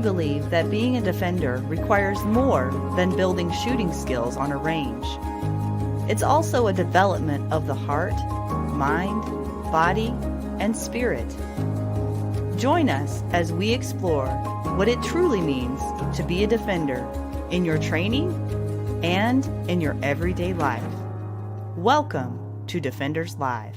believe that being a defender requires more than building shooting skills on a range. It's also a development of the heart, mind, body, and spirit. Join us as we explore what it truly means to be a defender in your training and in your everyday life. Welcome to Defenders Live.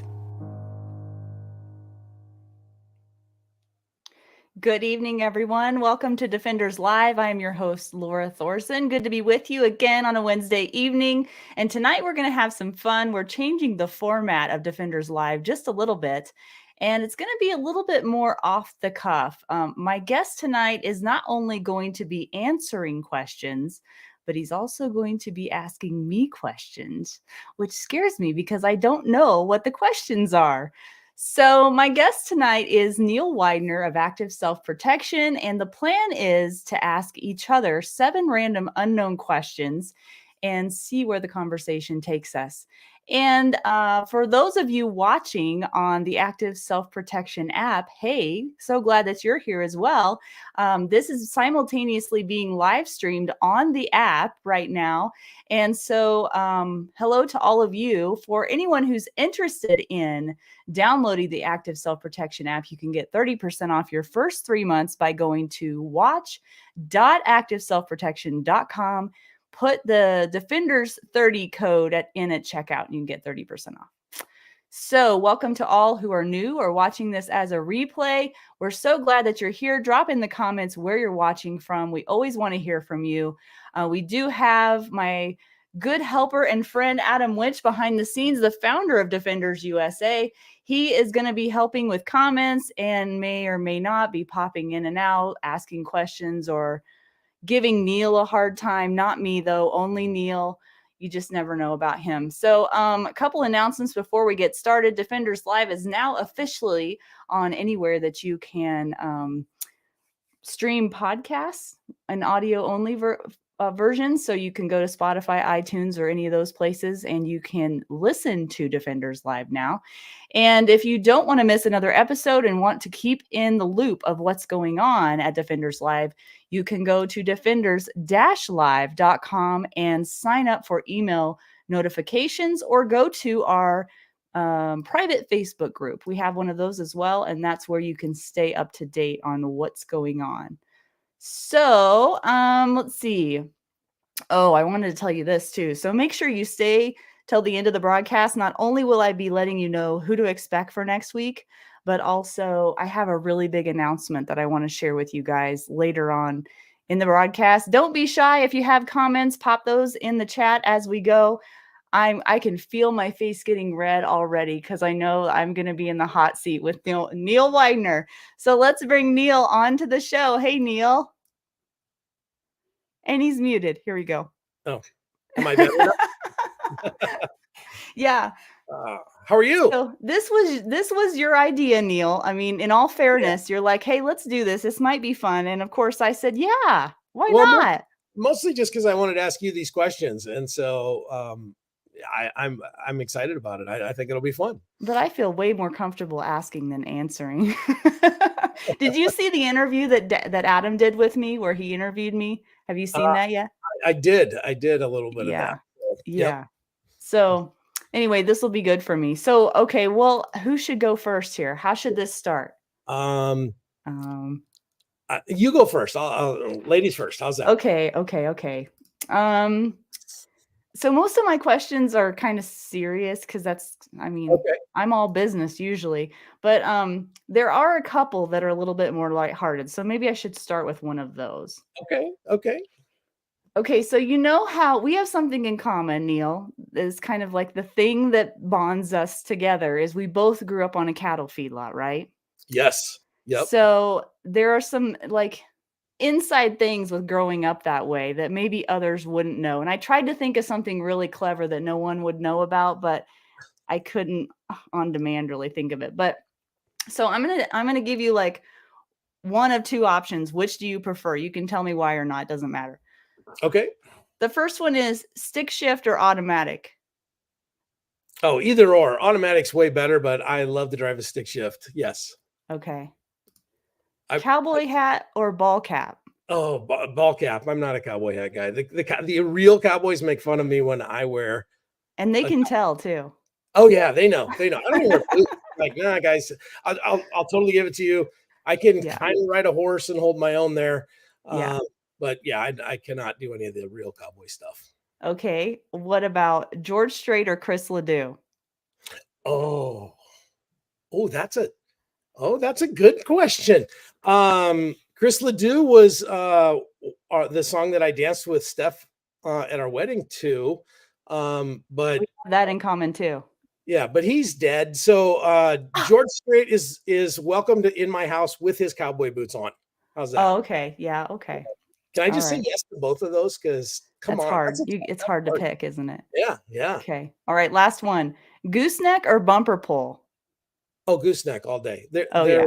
Good evening, everyone. Welcome to Defenders Live. I am your host, Lora Thorson. Good to be with you again on a Wednesday evening. And tonight we're going to have some fun. We're changing the format of Defenders Live just a little bit. And it's going to be a little bit more off the cuff. My guest tonight is not only going to be answering questions, but he's also going to be asking me questions, which scares me because I don't know what the questions are. So my guest tonight is Neil Weidner of Active Self-Protection, and the plan is to ask each other 7 random unknown questions and see where the conversation takes us. And for those of you watching on the Active Self-Protection app, hey, so glad that you're here as well. This is simultaneously being live streamed on the app right now. And so hello to all of you. For anyone who's interested in downloading the Active Self-Protection app, you can get 30% off your first 3 months by going to watch.activeselfprotection.com. Put the Defenders 30 code in at checkout and you can get 30% off. So welcome to all who are new or watching this as a replay. We're so glad that you're here. Drop in the comments where you're watching from. We always want to hear from you. We do have my good helper and friend, Adam Winch, behind the scenes, the founder of Defenders USA. He is going to be helping with comments and may or may not be popping in and out, asking questions or giving Neil a hard time. Not me, though, only Neil. You just never know about him. So a couple announcements before we get started. Defenders Live is now officially on anywhere that you can stream podcasts, an audio-only version. So you can go to Spotify, iTunes, or any of those places, and you can listen to Defenders Live now. And if you don't want to miss another episode and want to keep in the loop of what's going on at Defenders Live, you can go to defenders-live.com and sign up for email notifications, or go to our private Facebook group. We have one of those as well, and that's where you can stay up to date on what's going on. So let's see. Oh, I wanted to tell you this too. So make sure you stay till the end of the broadcast. Not only will I be letting you know who to expect for next week, but also I have a really big announcement that I want to share with you guys later on in the broadcast. Don't be shy. If you have comments, pop those in the chat as we go. I can feel my face getting red already because I know I'm going to be in the hot seat with Neil Weidner. So let's bring Neil onto the show. Hey, Neil. And he's muted. Here we go. Oh, am I better now? Yeah. How are you? So this was your idea, Neil. I mean, in all fairness, You're like, hey, let's do this. This might be fun. And of course I said, yeah, why not? Mostly just because I wanted to ask you these questions. And so I'm excited about it. I think it'll be fun. But I feel way more comfortable asking than answering. Did you see the interview that Adam did with me where he interviewed me? Have you seen that yet? I did a little bit of that. So, yeah. Yep. So anyway, this will be good for me. So, okay, well, who should go first here? How should this start? You go first. Ladies first. How's that? Okay. So most of my questions are kind of serious because I'm all business usually, but there are a couple that are a little bit more lighthearted. So maybe I should start with one of those. Okay. So you know how we have something in common, Neil, is kind of like the thing that bonds us together is we both grew up on a cattle feedlot, right? Yes. Yep. So there are some inside things with growing up that way that maybe others wouldn't know. And I tried to think of something really clever that no one would know about, but I couldn't on demand really think of it. But so I'm going to give you like one of 2 options. Which do you prefer? You can tell me why or not. It doesn't matter. Okay. The first one is stick shift or automatic. Oh, either or. Automatic's way better, but I love to drive a stick shift. Yes. Okay. Cowboy hat or ball cap? Oh, ball cap. I'm not a cowboy hat guy. The real cowboys make fun of me when I wear And they a can tell too. Oh yeah, they know. They know. I don't even wear boots. Like, nah, guys, I'll totally give it to you. I can Yeah. kind of ride a horse and hold my own there. Yeah. But yeah, I cannot do any of the real cowboy stuff. Okay. What about George Strait or Chris Ledoux? Oh, oh, that's a good question. Chris Ledoux was the song that I danced with Steph at our wedding to. But We have that in common too. yeah, but he's dead. So George Strait is welcome to in my house with his cowboy boots on. How's that? Oh, okay. Yeah. Okay. Can I All just say right. yes to both of those? Because come That's on, hard. It's that's hard to hard. pick, isn't it? Yeah, yeah. Okay. All right. Last one. Gooseneck or bumper pull? Oh, gooseneck all day. Oh, yeah.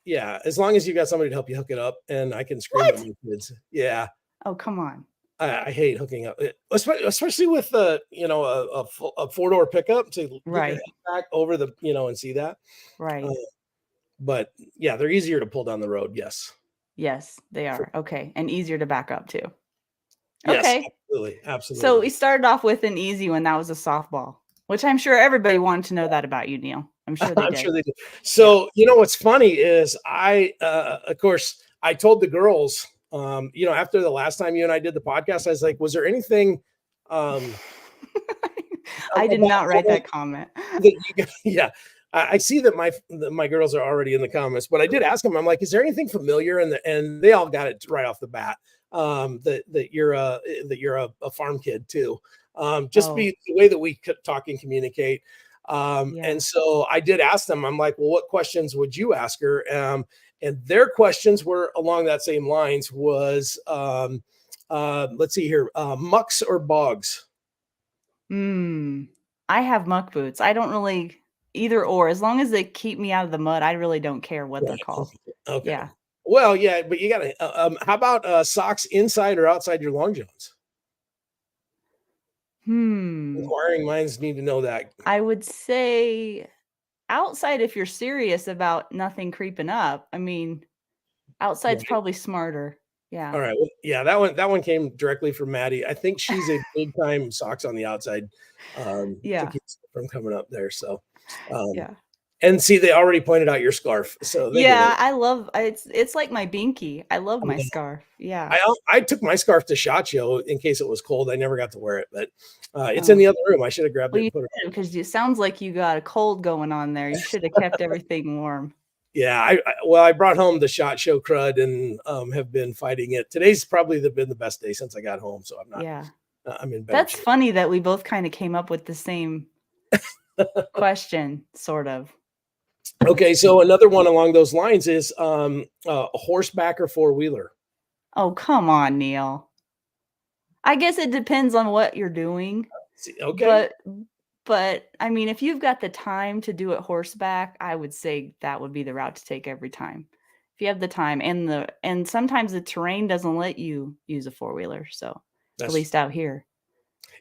Yeah. As long as you got somebody to help you hook it up, and I can scream at What? my kids. Yeah, Oh, come on. I hate hooking up, especially with a 4-door pickup to get your Right. head back over the and see that. Uh, Right. but yeah, they're easier to pull down the road. Yes. Yes, they are. Okay. And easier to back up too. Yes, Okay. absolutely, So we absolutely. started off with an easy one. That was a softball, which I'm sure everybody wanted to know that about you, Neil. I'm sure they I'm did. sure they do. Yeah. So, what's funny is of course, I told the girls, after the last time you and I did the podcast, I was like, was there anything um, I did about not write Hannah that comment. that you guys, yeah. I see that my girls are already in the comments, but I did ask them. I'm like, is there anything familiar? And they all got it right off the bat. That you're a farm kid too. Just Oh, be the way that we talk and communicate. And yeah. so I did ask them. I'm like, well, what questions would you ask her? And their questions were along that same lines. Was let's see here, mucks or bogs? Mm. I have muck boots. I don't really either or. As long as they keep me out of the mud, I really don't care what they're Right. called. Okay. Yeah. Well, yeah, but you gotta. How about socks inside or outside your long johns? Hmm. Inquiring minds need to know that. I would say outside if you're serious about nothing creeping up. I mean, outside's Right. probably smarter. Yeah. All right. Well, yeah, that one came directly from Maddie. I think she's a big time socks on the outside to Yeah. keep stuff from coming up there. So, um, Yeah. and see, they already pointed out your scarf, so they get it. Yeah, I love it's like my binky. I love my scarf. Yeah. I took my scarf to SHOT Show in case it was cold. I never got to wear it, but it's in Oh, the other room. I should have grabbed well, it you and put it should because it sounds like you got a cold going on there. You should have kept everything warm. Yeah, I brought home the SHOT Show crud and have been fighting it. Today's probably been the best day since I got home, so Yeah. I'm in better That's shape. funny that we both kinda came up with the same question, sort of. Okay, so another one along those lines is a horseback or four-wheeler. Oh, come on, Neil. I guess it depends on what you're doing, Okay, but I mean, if you've got the time to do it horseback, I would say that would be the route to take every time. If you have the time and sometimes the terrain doesn't let you use a four-wheeler, so at that's least out here.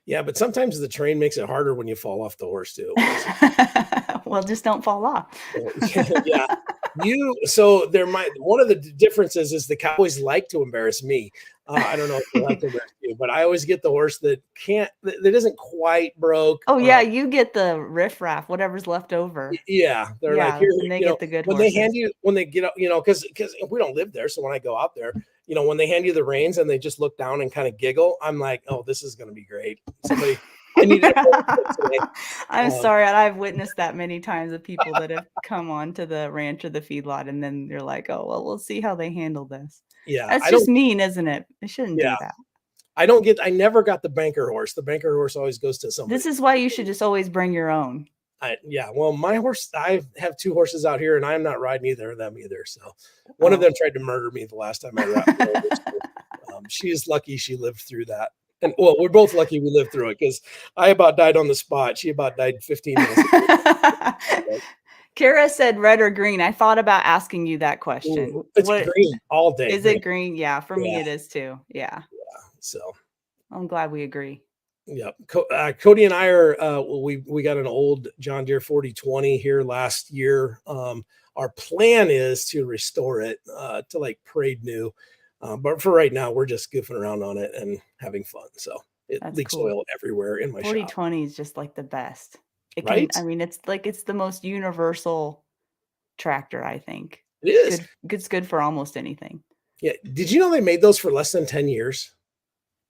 yeah, but sometimes the terrain makes it harder when you fall off the horse too. So, Well, just don't fall off. yeah, so there might one of the differences is the Cowboys like to embarrass me. I don't know if they like to embarrass you, but I always get the horse that isn't quite broke. Oh, yeah, you get the riffraff, whatever's left over. Yeah, they're like, Yeah, here, and they get the good when they horses. hand you when they get up, because we don't live there. So when I go out there, when they hand you the reins and they just look down and kind of giggle, I'm like, oh, this is gonna be great. I needed a horse today. I'm sorry, and I've witnessed that many times of people that have come on to the ranch or the feedlot, and then you're like, "Oh, well, we'll see how they handle this." Yeah, That's just mean, isn't it? They shouldn't yeah, do that. I never got the banker horse. The banker horse always goes to This somebody. is why you should just always bring your own. Yeah, well, my horse, I have two horses out here and I'm not riding either of them either. So one of Oh. them tried to murder me the last time I rode her. So, she is lucky she lived through that. And well, we're both lucky we lived through it because I about died on the spot. She about died 15 minutes ago. Kara said red or green. I thought about asking you that Ooh, question. it's What green all day. is Green. it green? Yeah, for me Yeah. it is too. Yeah. So I'm glad we agree. yeah, Cody and I are we got an old John Deere 4020 here last year. Our plan is to restore it to like parade new. But for right now, we're just goofing around on it and having fun. So it That's leaks cool. oil everywhere in my shop. 40/20 is just like the best. It can, Right? I mean, it's the most universal tractor, I think. It is. It's good for almost anything. Yeah. Did you know they made those for less than 10 years?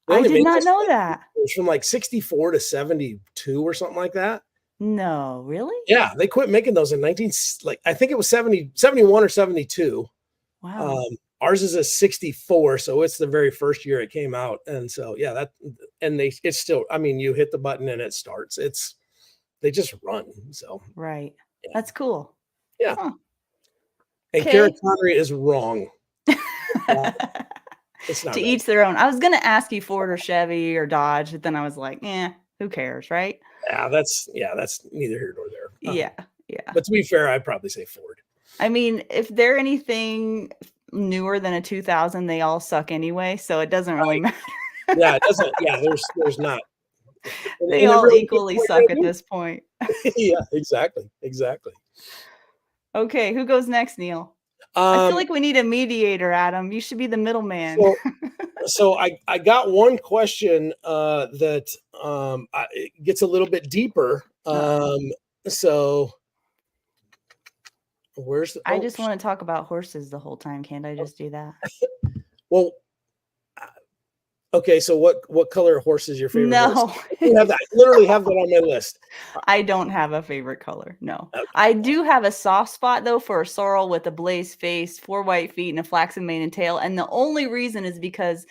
They I only did made not those know that. from like 64 to 72 or something like that. No, really? Yeah, they quit making those in 19, like I think it was 71 or 72. Wow. Ours is a 64, so it's the very first year it came out. And so yeah, it's still, I mean, you hit the button and it starts. They just run. So Right. yeah. That's cool. Yeah. Huh. And Kara Okay. Connery is wrong. It's not To right. each their own. I was gonna ask you Ford or Chevy or Dodge, but then I was like, who cares, right? That's neither here nor there. Yeah. Yeah. But to be fair, I'd probably say Ford. I mean, if they're anything newer than a 2000, they all suck anyway, so it doesn't really Right. matter. Yeah, it doesn't. Yeah, there's not. They In a all really good equally point suck of at view. this point. Yeah, exactly. Okay, who goes next, Neil? I feel Um, like we need a mediator, Adam. You should be the middleman. so I got one question that it gets a little bit deeper. So where's the I just want to talk about horses the whole time. Can't I just do that? well, okay, so what color horse is your favorite horse? No. I have that. I literally have that on my list. I don't have a favorite color. No. Okay. I do have a soft spot though for a sorrel with a blaze face, 4 white feet, and a flaxen mane and tail. And the only reason is because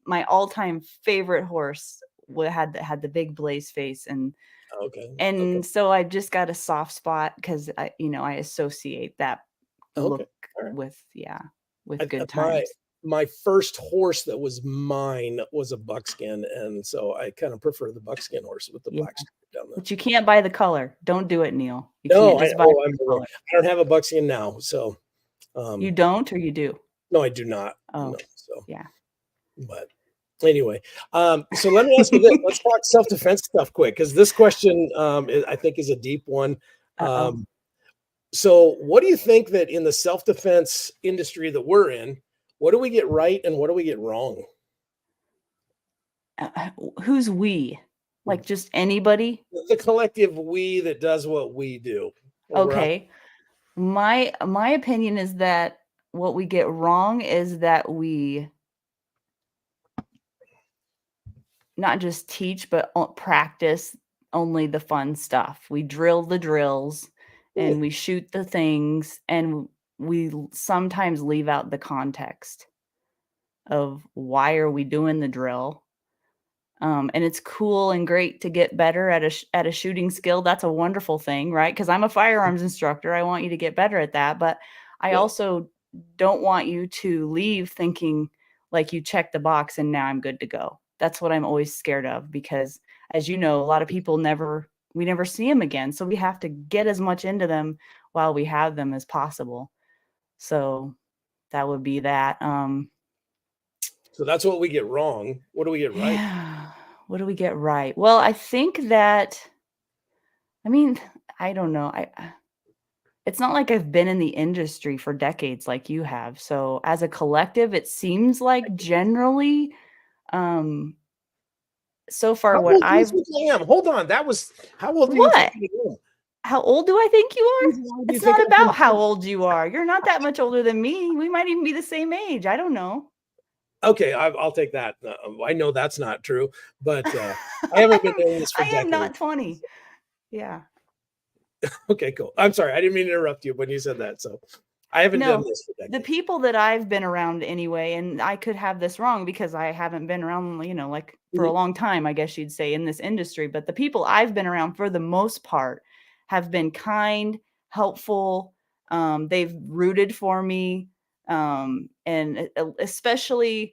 my all-time favorite horse had the big blaze face, and Okay. so I just got a soft spot because I associate that Okay. look All right. with good My times. my first horse that was mine was a buckskin, and so I kind of prefer the buckskin horse with the Yeah. black stripe down there. But you can't buy the color. Don't do it, Neil. You No, can't just buy the color. I don't have a buckskin now, so You don't, or you do? no, I do not. Oh, No, so yeah. but anyway, so let me ask you this. Let's talk self-defense stuff quick because this question I think is a deep one. Uh-oh. So what do you think that in the self-defense industry that we're in, what do we get right and what do we get wrong? Who's we? Like just anybody? The collective we that does what we do. Okay. My opinion is that what we get wrong is that we not just teach, but practice only the fun stuff. We drill the drills and we shoot the things, and we sometimes leave out the context of why are we doing the drill. And it's cool and great to get better at a shooting skill. That's a wonderful thing, right? Because I'm a firearms instructor. I want you to get better at that. But I also don't want you to leave thinking like you checked the box and now I'm good to go. That's what I'm always scared of because, as you know, a lot of people we never see them again. So we have to get as much into them while we have them as possible. So that would be that. So that's what we get wrong. What do we get right? Yeah. What do we get right? Well, I think that, I mean, I don't know. It's not like I've been in the industry for decades like you have. So as a collective, it seems like generally, so far How what old do you I've think I am? Hold on. How old do you think what? I am? How old do I think you How are? old do you It's think not I am? about how old you are. You're not that much older than me. We might even be the same age. I don't know. Okay, I'll take that. I know that's not true, but I haven't been doing this for I am decades. not 20. Yeah. Okay, cool. I'm sorry. I didn't mean to interrupt you when you said that. So I haven't done this for decades. The people that I've been around anyway, and I could have this wrong because I haven't been around, like for a long time, I guess you'd say, in this industry. But the people I've been around for the most part have been kind, helpful. They've rooted for me. And especially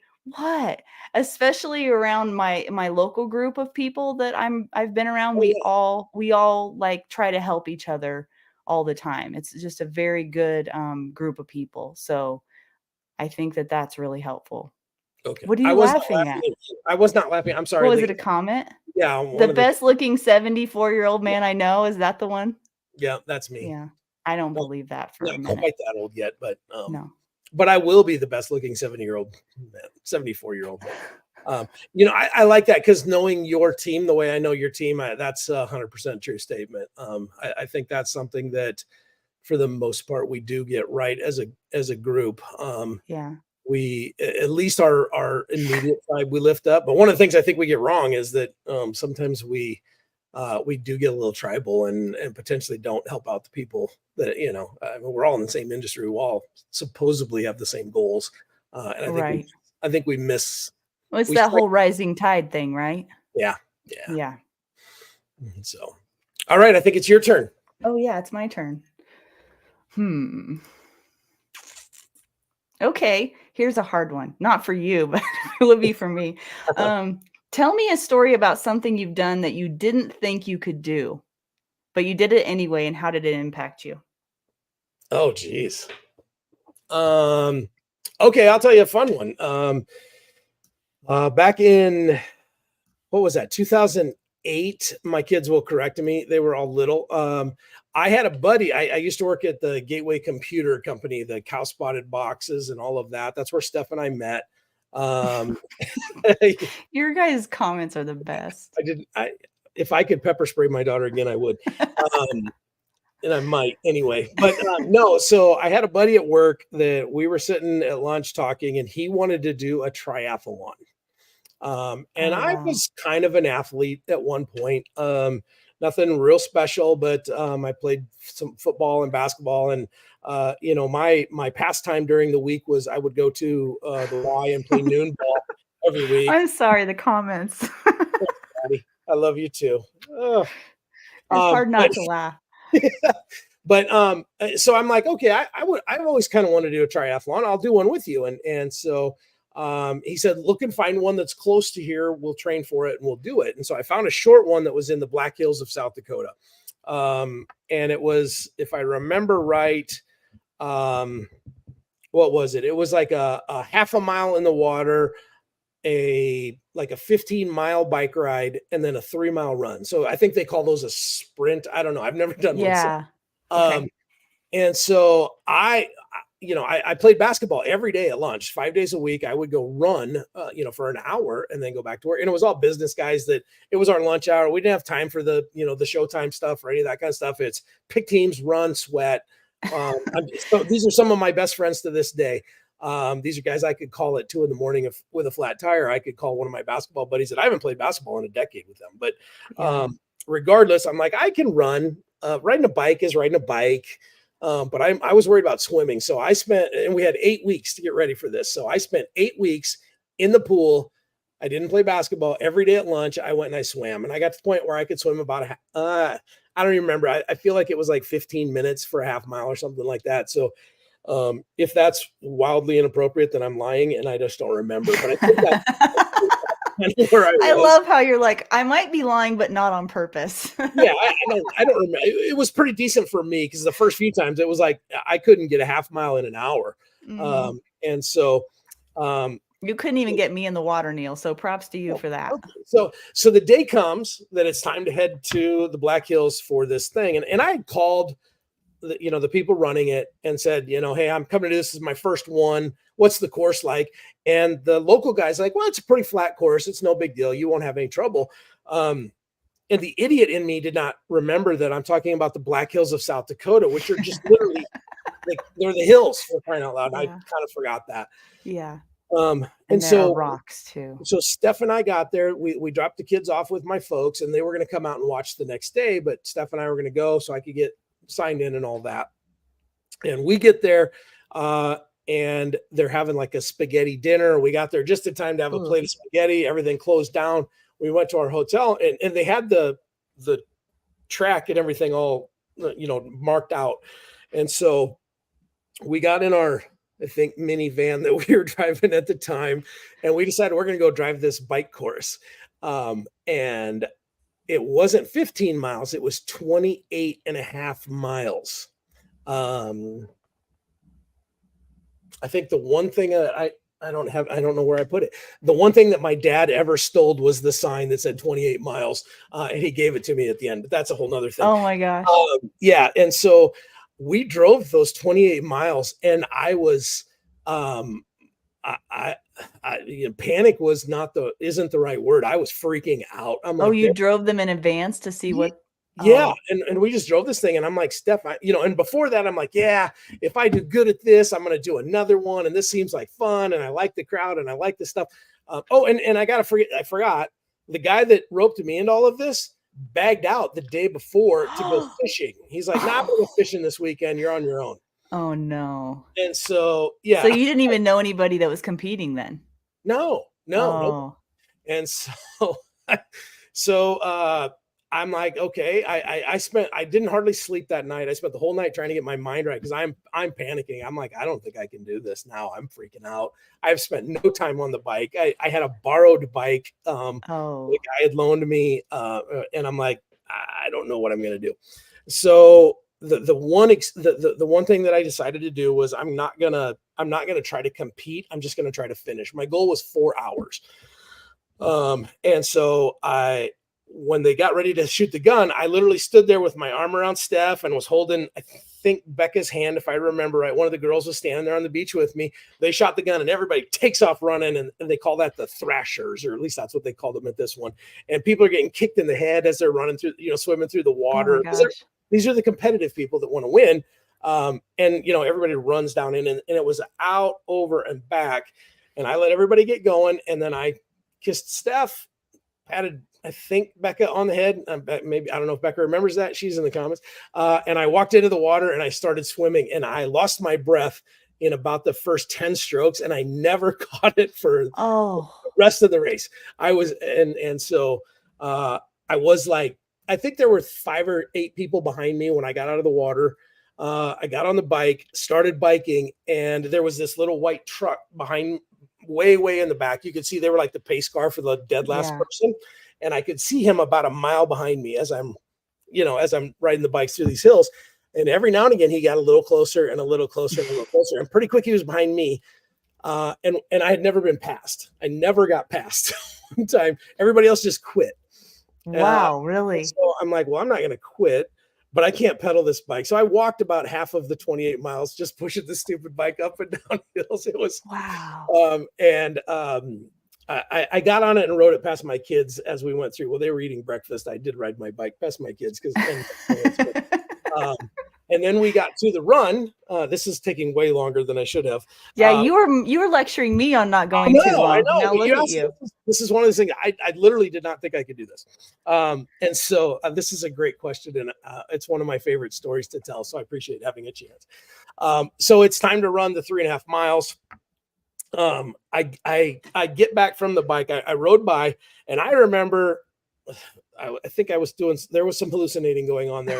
around my local group of people that I've been around, we all like try to help each other all the time. It's just a very good group of people. So I think that that's really helpful. Okay. What are you laughing at? I was not laughing. I'm sorry. What was it, a comment? Yeah. The best looking 74-year-old man I know. Is that the one? Yeah, that's me. Yeah. I don't believe that for a Not minute. quite that old yet, but No. but I will be the best looking 74-year-old. You know, I like that because knowing your team the way I know your team, that's 100% true statement. I think that's something that for the most part we do get right as a group. Yeah. We at least our immediate tribe we lift up. But one of the things I think we get wrong is that sometimes we do get a little tribal and potentially don't help out the people that, you know, we're all in the same industry. We all supposedly have the same goals. And Right. I think we miss, Well, it's we that strike. whole rising tide thing, right? Yeah. Yeah. So, all right. I think it's your turn. Oh, yeah, it's my turn. Okay, here's a hard one. Not for you, but it would be for me. Tell me a story about something you've done that you didn't think you could do, but you did it anyway, and how did it impact you? Oh, geez. Okay, I'll tell you a fun one. Back in, what was that, 2008? My kids will correct me. They were all little. I had a buddy. I used to work at the Gateway Computer Company, the cow spotted boxes and all of that. That's where Steph and I met. Your guys' comments are the best. If I could pepper spray my daughter again, I would. And I might anyway, but no. So I had a buddy at work that we were sitting at lunch talking, and he wanted to do a triathlon. And I was kind of an athlete at one point. Nothing real special, but I played some football and basketball. And you know, my pastime during the week was I would go to the Y and play noon ball every week. I'm sorry, the comments. Daddy, I love you too. It's hard not to laugh. But so I'm like, okay, I've always kind of wanted to do a triathlon. I'll do one with you. And so he said, look and find one that's close to here. We'll train for it and we'll do it. And so I found a short one that was in the Black Hills of South Dakota. And it was, if I remember right, what was it? It was like a half a mile in the water, like a 15-mile bike ride, and then a 3-mile run. So I think they call those a sprint. I don't know. I've never done one. Yeah. Okay. And so I played basketball every day at lunch, 5 days a week. I would go run, for an hour and then go back to work. And it was all business guys that it was our lunch hour. We didn't have time for the Showtime stuff or any of that kind of stuff. It's pick teams, run, sweat. So these are some of my best friends to this day. These are guys I could call at 2 a.m. with a flat tire. I could call one of my basketball buddies that I haven't played basketball in a decade with them. But regardless, I'm like, I can run. Riding a bike is riding a bike. But I was worried about swimming. So and we had 8 weeks to get ready for this. So I spent 8 weeks in the pool. I didn't play basketball. Every day at lunch, I went and I swam. And I got to the point where I could swim about I don't even remember. I feel like it was like 15 minutes for a half mile or something like that. So if that's wildly inappropriate, then I'm lying and I just don't remember. But I think that's where I love how you're like, I might be lying, but not on purpose. Yeah, I don't remember. It was pretty decent for me because the first few times it was like I couldn't get a half mile in an hour. And so you couldn't even get me in the water, Neil. So props to you for that. Okay. So the day comes that it's time to head to the Black Hills for this thing. And I had called the people running it and said, hey, I'm coming to this is my first one. What's the course like? And the local guy's like, well, it's a pretty flat course. It's no big deal. You won't have any trouble. And the idiot in me did not remember that I'm talking about the Black Hills of South Dakota, which are just literally like they're the hills for crying out loud. Yeah. I kind of forgot that. Yeah. And so rocks too. So Steph and I got there. We dropped the kids off with my folks, and they were going to come out and watch the next day. But Steph and I were going to go so I could get signed in and all that. And we get there, and they're having like a spaghetti dinner. We got there just in time to have a plate of spaghetti. Everything closed down. We went to our hotel, and they had the track and everything all marked out. And so we got in our, I think, minivan that we were driving at the time, and we decided we're going to go drive this bike course. And it wasn't 15 miles. It was 28 and a half miles. I think the one thing I don't know where I put it. The one thing that my dad ever stole was the sign that said 28 miles. And he gave it to me at the end, but that's a whole nother thing. Oh my gosh. Yeah. And so we drove those 28 miles, and I was um, panic isn't the right word. I was freaking out. I'm Oh, like, you drove them in advance to see what? yeah. Oh, And we just drove this thing, and I'm like, Steph, and before that, I'm like, yeah, if I do good at this, I'm going to do another one. And this seems like fun. And I like the crowd and I like this stuff. And I forgot the guy that roped me into all of this bagged out the day before to go fishing. He's like, nah, I'm going to go fishing this weekend. You're on your own. oh no. And so, So yeah, you didn't even know anybody that was competing then? no. Oh, And so I'm like, okay, I didn't hardly sleep that night. I spent the whole night trying to get my mind right because I'm panicking. I'm like, I don't think I can do this now. I'm freaking out. I've spent no time on the bike. I had a borrowed bike. The guy had loaned me, and I'm like, I don't know what I'm gonna do. So the one thing that I decided to do was I'm not gonna try to compete. I'm just gonna try to finish. My goal was 4 hours. And so when they got ready to shoot the gun, I literally stood there with my arm around Steph and was holding, I think, Becca's hand, if I remember right. One of the girls was standing there on the beach with me. They shot the gun and everybody takes off running, and they call that the thrashers, or at least that's what they called them at this one. And people are getting kicked in the head as they're running through, swimming through the water. oh my gosh. These are the competitive people that want to win. And everybody runs down in, and it was out, over, and back. And I let everybody get going, and then I kissed Steph, patted, I think, Becca on the head. Maybe, I don't know if Becca remembers that. She's in the comments. And I walked into the water and I started swimming, and I lost my breath in about the first 10 strokes, and I never caught it for the rest of the race. I was, so I was like, I think there were 5 or 8 people behind me when I got out of the water. I got on the bike, started biking, and there was this little white truck behind, way in the back. You could see they were like the pace car for the dead last person. And I could see him about a mile behind me as I'm riding the bikes through these hills. And every now and again, he got a little closer and a little closer and a little closer. And pretty quick, he was behind me. And I had never been passed. I never got passed one time. Everybody else just quit. Wow, really? So I'm like, well, I'm not going to quit, but I can't pedal this bike. So I walked about half of the 28 miles, just pushing the stupid bike up and down hills. It was wow. I got on it and rode it past my kids as we went through. Well, they were eating breakfast. I did ride my bike past my kids and then we got to the run. This is taking way longer than I should have. Yeah, you were lecturing me on not going too long. I know. Now look at you. This is one of those things. I literally did not think I could do this. And so this is a great question, and it's one of my favorite stories to tell. So I appreciate having a chance. So it's time to run the 3.5 miles. I get back from the bike. I rode by, and I remember, I think there was some hallucinating going on there.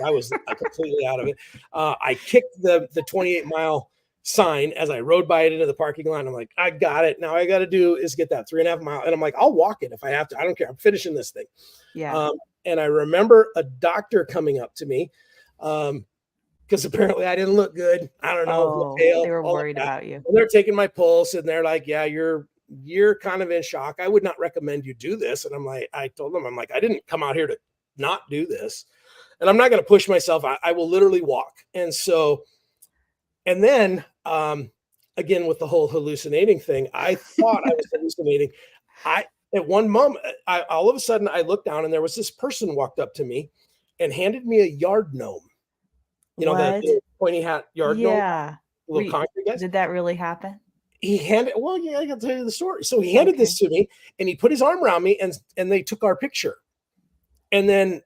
I was completely out of it. I kicked the 28-mile sign as I rode by it into the parking lot. I'm like, I got it. Now I got to do is get that 3.5 mile. And I'm like, I'll walk it if I have to. I don't care. I'm finishing this thing. Yeah. And I remember a doctor coming up to me, because apparently I didn't look good. I don't know. They were worried about you. And they're taking my pulse, and they're like, yeah, you're kind of in shock. I would not recommend you do this. And I'm like, I told them, I'm like, I didn't come out here to not do this. And I'm not going to push myself. I will literally walk. And so, and then again, with the whole hallucinating thing, I thought I was hallucinating. At one moment, all of a sudden I looked down, and there was this person walked up to me and handed me a yard gnome. The pointy hat yard gnome. Yeah. Little concrete guys. Did that really happen? He handed, well, yeah, I got to tell you the story. So he handed this to me, and he put his arm around me, and they took our picture. And then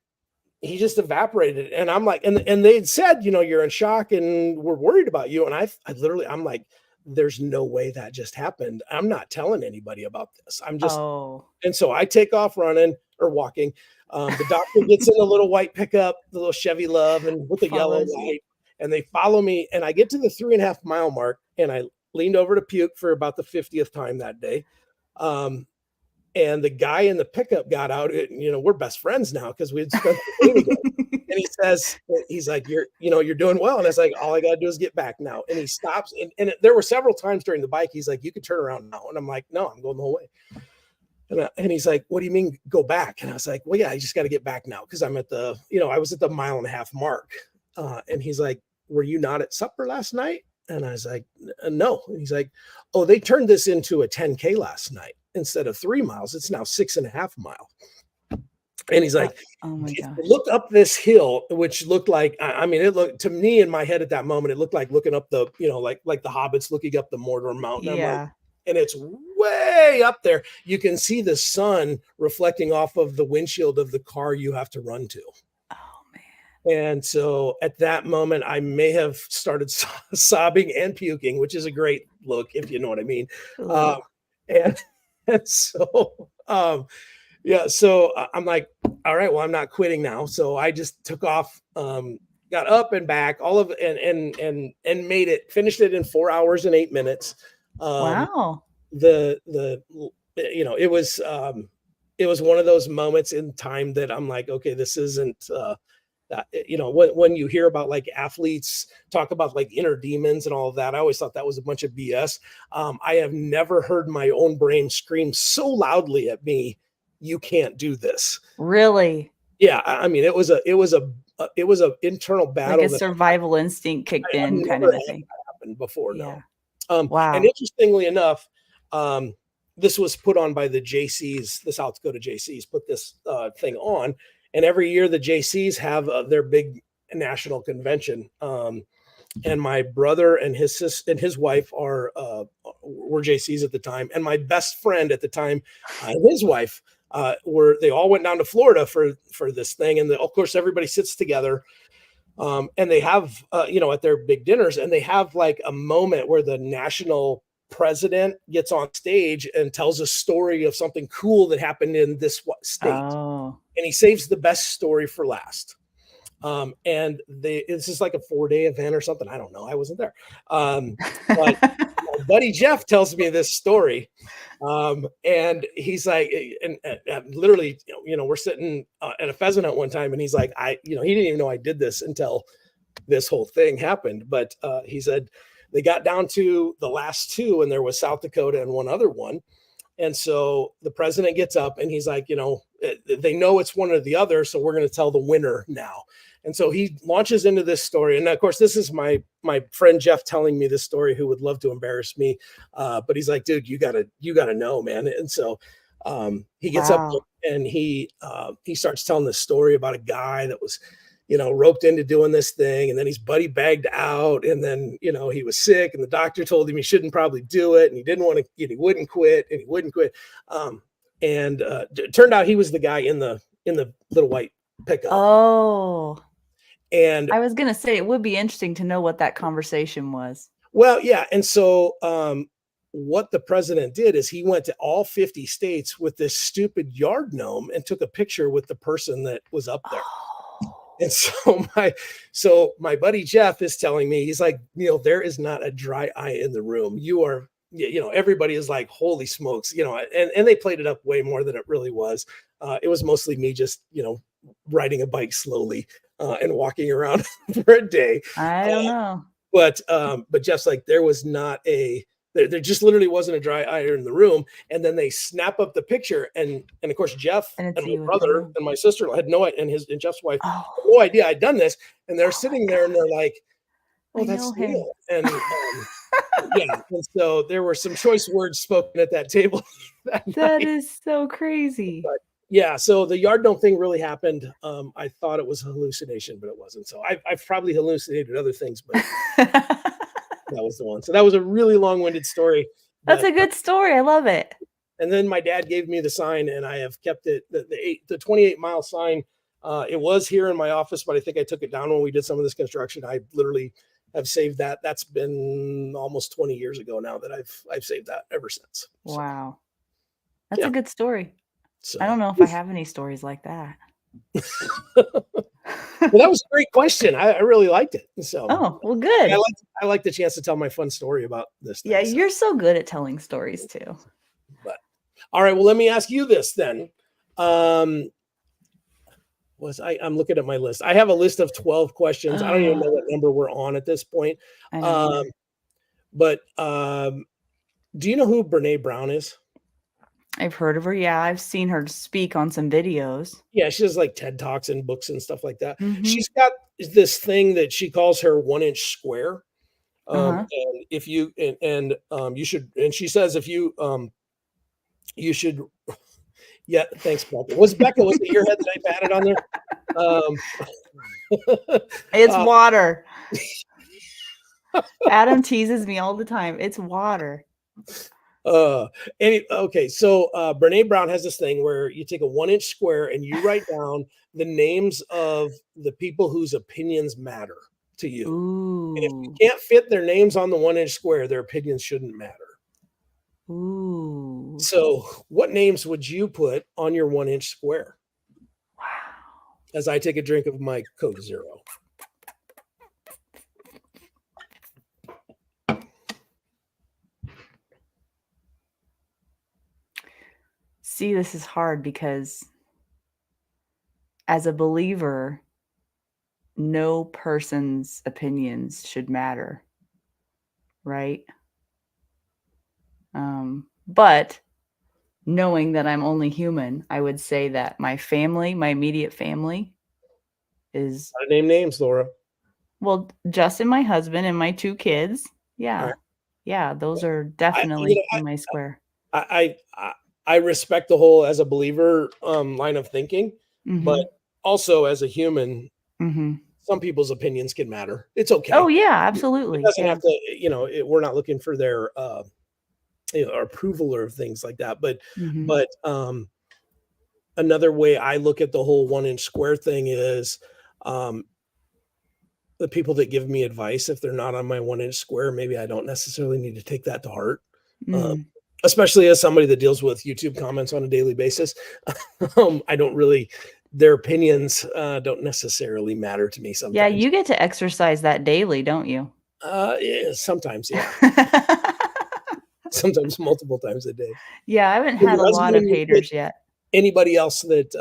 he just evaporated. And I'm like, and they had said, you're in shock and we're worried about you. And I'm like, there's no way that just happened. I'm not telling anybody about this. I'm just, and so I take off running or walking. The doctor gets in a little white pickup, the little Chevy Love, and with the yellow light, and they follow me. And I get to the 3.5 mile mark, and I leaned over to puke for about the 50th time that day. And the guy in the pickup got out. We're best friends now because we had spent the day together. And he says, he's like, you're doing well. And I was like, all I got to do is get back now. And he stops. And there were several times during the bike, he's like, you can turn around now. And I'm like, no, I'm going the whole way. And he's like, what do you mean go back? And I was like, well, yeah, I just got to get back now. Cause I'm at I was at the 1.5 mile mark. And he's like, were you not at supper last night? And I was like, no. And he's like, oh, they turned this into a 10K last night. Instead of 3 miles, it's now 6.5 miles. And he's like, oh my gosh. look up this hill, which looked like, I mean, it looked to me in my head at that moment, it looked like looking up the, like the hobbits looking up the Mordor mountain. I'm like, and it's way up there. You can see the sun reflecting off of the windshield of the car you have to run to. Oh man. And so at that moment, I may have started sobbing and puking, which is a great look, if you know what I mean. And so, yeah, so I'm like, all right, well, I'm not quitting now. So I just took off, got up and back, all of it, and made it, finished it in 4 hours and 8 minutes. Wow. It was one of those moments in time that I'm like, okay, this isn't when you hear about like athletes talk about like inner demons and all of that, I always thought that was a bunch of BS. I have never heard my own brain scream so loudly at me, you can't do this. Really? Yeah. I mean, it was a internal battle. Like a survival instinct kicked in kind of a thing. Happened before. Yeah. No. Wow. And interestingly enough, this was put on by the JCs, the South Dakota JCs put this thing on. And every year the JCs have their big national convention. And my brother and his wife were JCs at the time. And my best friend at the time, his wife, they all went down to Florida for this thing. And of course, everybody sits together. And they have, at their big dinners, and they have like a moment where the national president gets on stage and tells a story of something cool that happened in this state. Oh. And he saves the best story for last. And this is like a 4-day event or something. I don't know. I wasn't there. But my buddy Jeff tells me this story. And he's like, and literally, we're sitting at a pheasant hunt one time, and he's like, he didn't even know I did this until this whole thing happened. But he said they got down to the last two, and there was South Dakota and one other one. And so the president gets up and he's like, they know it's one or the other, so we're going to tell the winner now. And so he launches into this story. And of course, this is my friend Jeff telling me this story, who would love to embarrass me. But he's like, dude, you gotta know, man. And so he gets up and he starts telling this story about a guy that was, roped into doing this thing. And then his buddy bagged out, and then, he was sick, and the doctor told him he shouldn't probably do it. And he didn't want to, he wouldn't quit. It turned out he was the guy in the little white pickup. Oh, and I was going to say, it would be interesting to know what that conversation was. Well, yeah. And so, what the president did is he went to all 50 states with this stupid yard gnome and took a picture with the person that was up there. And so my buddy Jeff is telling me, he's like, there is not a dry eye in the room. You are, everybody is like, holy smokes, and they played it up way more than it really was. It was mostly me just, riding a bike slowly and walking around for a day. I don't know. But Jeff's like, there just literally wasn't a dry eye in the room. And then they snap up the picture, and of course Jeff and my brother and my sister had no idea, and Jeff's wife had no idea I'd done this. And they're sitting there and they're like, "Oh, that's Neil." And yeah, and so there were some choice words spoken at that table. That is so crazy. But yeah, so the yard gnome thing really happened. I thought it was a hallucination, but it wasn't. So I've probably hallucinated other things, but that was the one. So that was a really long-winded story. That's a good story. I love it. And then my dad gave me the sign, and I have kept it. The 28-mile sign. It was here in my office, but I think I took it down when we did some of this construction. I literally have saved that. That's been almost 20 years ago now that I've saved that ever since. So, wow, that's a good story. So, I don't know if I have any stories like that. Well, that was a great question. I really liked it. So, well, good. I like the chance to tell my fun story about this thing, yeah, you're so good at telling stories too. But all right, well, let me ask you this then. I'm looking at my list. I have a list of 12 questions. I don't even know what number we're on at this point. But do you know who Brene Brown is? I've heard of her. Yeah, I've seen her speak on some videos. Yeah, she does like TED Talks and books and stuff like that. Mm-hmm. She's got this thing that she calls her 1-inch square. And if you you should, and she says if you you should, yeah, thanks, Becca. Was it your head that I patted on there? It's water. Adam teases me all the time. It's water. Okay, so Brene Brown has this thing where you take a 1-inch square and you write down the names of the people whose opinions matter to you. Ooh. And if you can't fit their names on the 1-inch square, their opinions shouldn't matter. Ooh. So what names would you put on your 1-inch square? Wow. As I take a drink of my Coke Zero. See, this is hard because as a believer, no person's opinions should matter, right? But knowing that I'm only human, I would say that my family, my immediate family, is. How to name names, Laura? Well, Justin, my husband, and my 2 kids. Yeah. Right. Yeah, those are definitely in my square. I respect the whole as a believer line of thinking, but also as a human, some people's opinions can matter. It's okay. Oh yeah, absolutely. It doesn't have to, we're not looking for their approval or things like that. But another way I look at the whole 1-inch square thing is the people that give me advice, if they're not on my 1-inch square, maybe I don't necessarily need to take that to heart. Especially as somebody that deals with YouTube comments on a daily basis. I don't really, their opinions don't necessarily matter to me sometimes. Yeah, you get to exercise that daily, don't you? Yeah, sometimes, yeah. Sometimes multiple times a day. Yeah, I haven't had a lot of haters yet. Anybody else that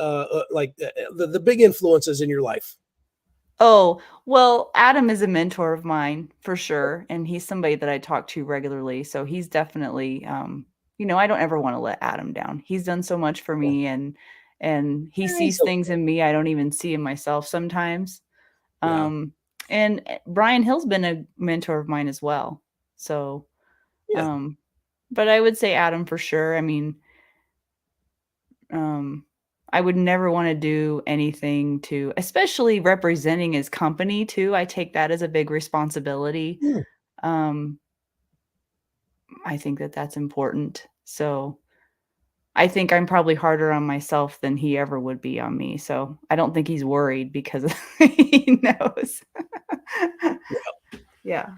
like the big influences in your life? Oh, well, Adam is a mentor of mine for sure. And he's somebody that I talk to regularly. So he's definitely, I don't ever want to let Adam down. He's done so much for me and he sees things in me I don't even see in myself sometimes. And Brian Hill's been a mentor of mine as well. So, but I would say Adam for sure. I mean, I would never want to do anything to, especially representing his company too. I take that as a big responsibility. I think that that's important. So I think I'm probably harder on myself than he ever would be on me. So I don't think he's worried because he knows. Yeah.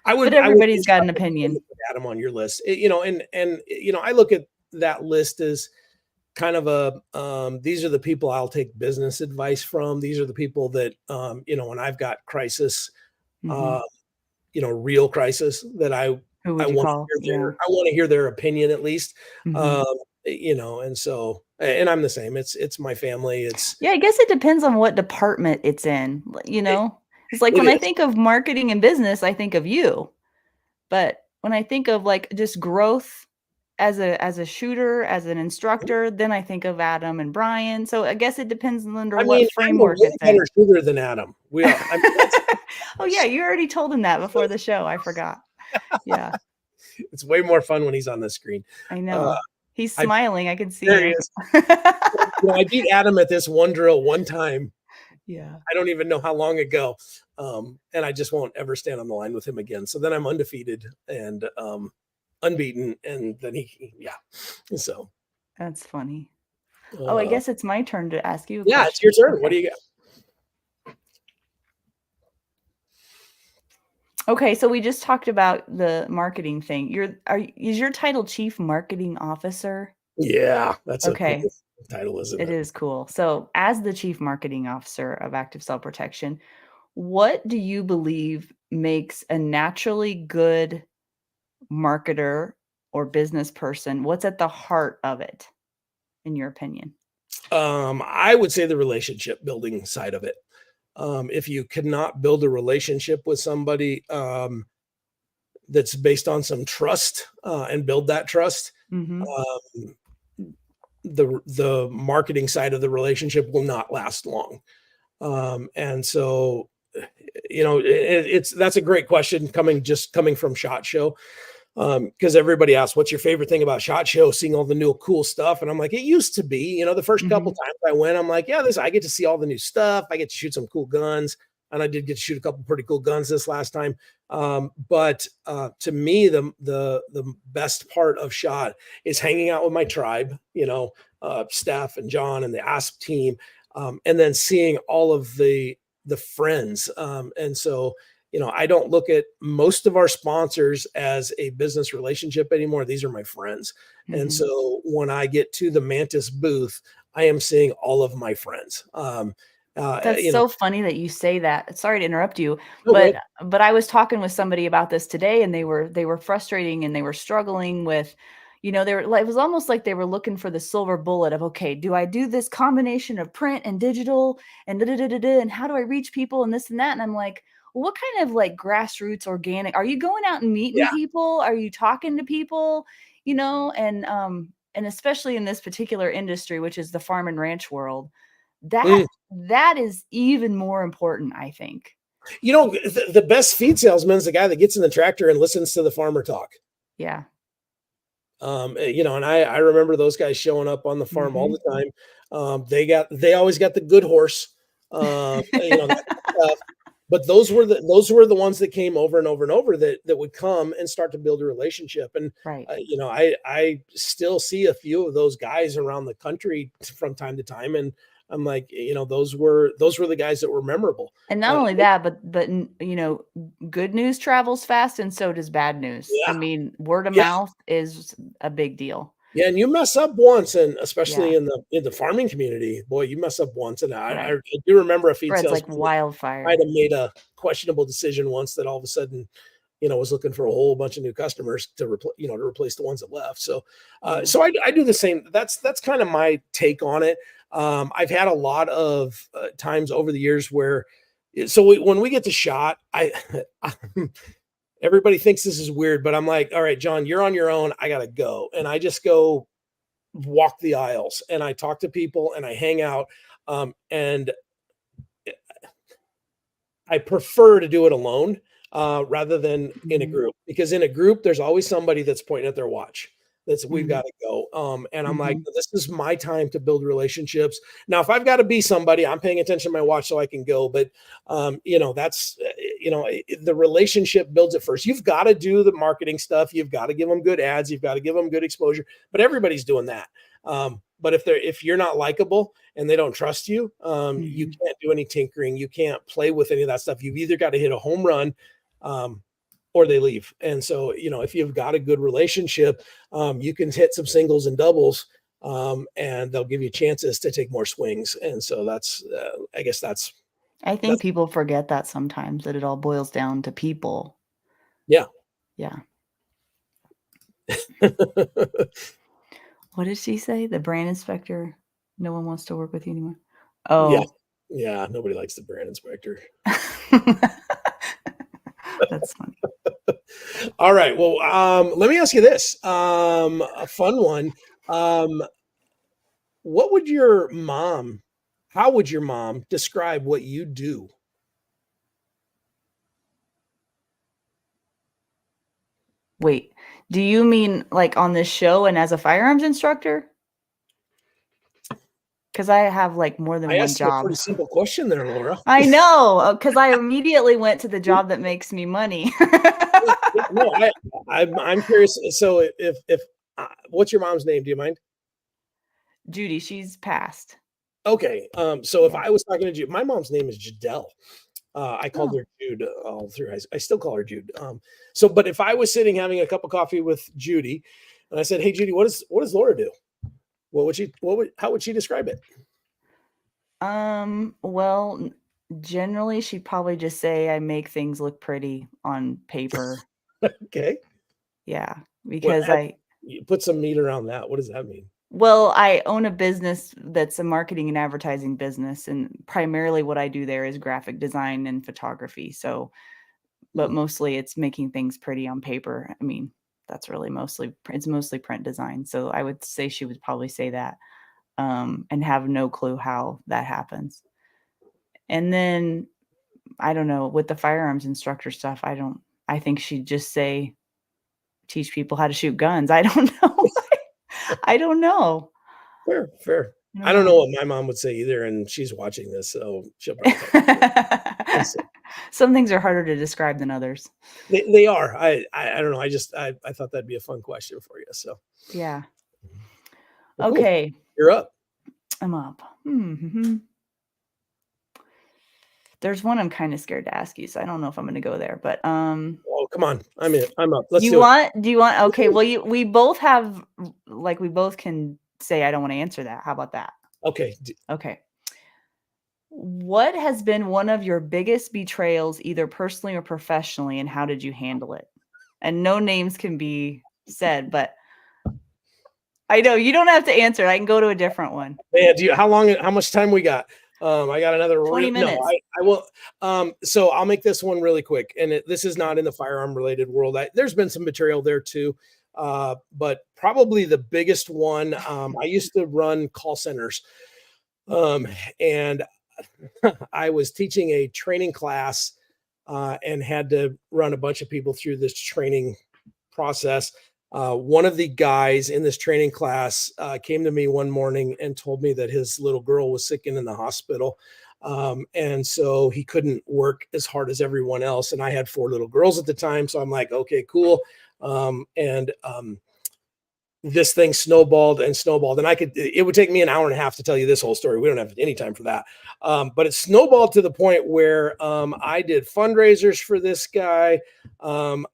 But everybody's got an opinion. Adam on your list, I look at that list as kind of these are the people I'll take business advice from. These are the people that, when I've got crisis, real crisis that I want to hear their opinion at least, and so, and I'm the same. It's my family. I guess it depends on what department it's in, it's like when I think of marketing and business, I think of you, but when I think of like just growth as a shooter, as an instructor, then I think of Adam and Brian. So I guess it depends on what framework it's in. I'm a better shooter than Adam. Oh yeah, you already told him that before the show. I forgot. Yeah. It's way more fun when he's on the screen. I know. He's smiling. I can see there he is. I beat Adam at this one drill one time. Yeah. I don't even know how long ago. And I just won't ever stand on the line with him again. So then I'm undefeated and unbeaten, and then so that's funny. I guess it's my turn to ask you a question. It's your turn. Okay. What do you got? Okay, so we just talked about the marketing thing. Is your title Chief Marketing Officer? Yeah, that's okay. A cool title, isn't it? It is cool. So as the Chief Marketing Officer of Active Cell Protection, what do you believe makes a naturally good marketer or business person? What's at the heart of it, in your opinion? I would say the relationship building side of it. If you cannot build a relationship with somebody that's based on some trust and build that trust, the marketing side of the relationship will not last long. And so that's a great question coming from SHOT Show. Because everybody asks, what's your favorite thing about SHOT Show? Seeing all the new cool stuff. And I'm like, it used to be, the first couple times I went, I'm like, yeah, I get to see all the new stuff. I get to shoot some cool guns. And I did get to shoot a couple pretty cool guns this last time. But to me, the best part of SHOT is hanging out with my tribe, Steph and John and the ASP team, and then seeing all of the friends. And so, I don't look at most of our sponsors as a business relationship anymore. These are my friends. And so when I get to the Mantis booth, I am seeing all of my friends. That's so funny that you say that. Sorry to interrupt you, no, but I was talking with somebody about this today, and they were frustrating, and they were struggling with, they were like, it was almost like they were looking for the silver bullet of, okay, do I do this combination of print and digital and and how do I reach people and this and that? And I'm like, well, what kind of like grassroots organic, are you going out and meeting yeah. people? Are you talking to people? And especially in this particular industry, which is the farm and ranch world, that is even more important, I think. The best feed salesman is the guy that gets in the tractor and listens to the farmer talk. Yeah. And I remember those guys showing up on the farm all the time. They always got the good horse, that stuff. But those were the ones that came over and over and over that would come and start to build a relationship. And right. I still see a few of those guys around the country from time to time, and I'm like, those were the guys that were memorable. And not only that, but good news travels fast, and so does bad news. Yeah. I mean, word of mouth is a big deal. Yeah, and you mess up once, and especially in the farming community, boy, you mess up once, and I do remember a feed spreads sales like wildfire. might have made a questionable decision once that all of a sudden, was looking for a whole bunch of new customers to replace the ones that left. So, so I do the same. That's kind of my take on it. I've had a lot of times over the years where, when we get to SHOT, everybody thinks this is weird, but I'm like, all right, John, you're on your own. I got to go. And I just go walk the aisles and I talk to people and I hang out. And I prefer to do it alone rather than in a group, because in a group, there's always somebody that's pointing at their watch. We've got to go. And I'm like, this is my time to build relationships. Now, if I've got to be somebody, I'm paying attention to my watch so I can go. But, that's, the relationship builds it first. You've got to do the marketing stuff. You've got to give them good ads. You've got to give them good exposure, but everybody's doing that. But if you're not likable and they don't trust you, you can't do any tinkering. You can't play with any of that stuff. You've either got to hit a home run, or they leave. And so, if you've got a good relationship, you can hit some singles and doubles, and they'll give you chances to take more swings. And so I think people forget that sometimes, that it all boils down to people. Yeah. Yeah. What did she say? The brand inspector, no one wants to work with you anymore. Oh, yeah. Nobody likes the brand inspector. That's funny. All right. Well, let me ask you this. A fun one. How would your mom describe what you do? Wait, do you mean like on this show and as a firearms instructor? Because I have like more than one asked you a job. pretty simple question there, Laura. I know, because I immediately went to the job that makes me money. No, I'm curious. So if what's your mom's name? Do you mind? Judy, she's passed. Okay. So if I was talking to Jude, my mom's name is Jadelle. I called her Jude all through. I still call her Jude. But if I was sitting having a cup of coffee with Judy, and I said, "Hey, Judy, what does Laura do?" How would she describe it? Well, generally, she'd probably just say I make things look pretty on paper. Okay. Yeah, because you put some meat around that. What does that mean? Well, I own a business that's a marketing and advertising business, and primarily what I do there is graphic design and photography. So, but mostly it's making things pretty on paper. I mean, that's really it's mostly print design. So I would say she would probably say that, and have no clue how that happens. And then I don't know, with the firearms instructor stuff, I think she'd just say, teach people how to shoot guns. I don't know. I don't know. Fair. I I don't don't know know. what my mom would say either, and she's watching this, so she'll probably tell. Some things are harder to describe than others. They are. I don't know. I thought that'd be a fun question for you. So Yeah. well, cool. Okay. You're up. I'm up. There's one I'm kind of scared to ask you, so I don't know if I'm going to go there. But Oh, come on. I'm in. I'm up. Let's do do it. you want? Okay. Well, we both have, like, we both can say I don't want to answer that. How about that? Okay. Okay. What has been one of your biggest betrayals, either personally or professionally, and how did you handle it? And no names can be said, but I know you don't have to answer. I can go to a different one. Man, how much time we got? I got another 20 minutes. No, I will. So I'll make this one really quick. And this is not in the firearm related world. There's been some material there too. But probably the biggest one, I used to run call centers. And I was teaching a training class, and had to run a bunch of people through this training process. One of the guys in this training class came to me one morning and told me that his little girl was sick and in the hospital. And so he couldn't work as hard as everyone else. And I had 4 little girls at the time. So I'm like, okay, cool. This thing snowballed. And it would take me an hour and a half to tell you this whole story. We don't have any time for that. But it snowballed to the point where I did fundraisers for this guy. On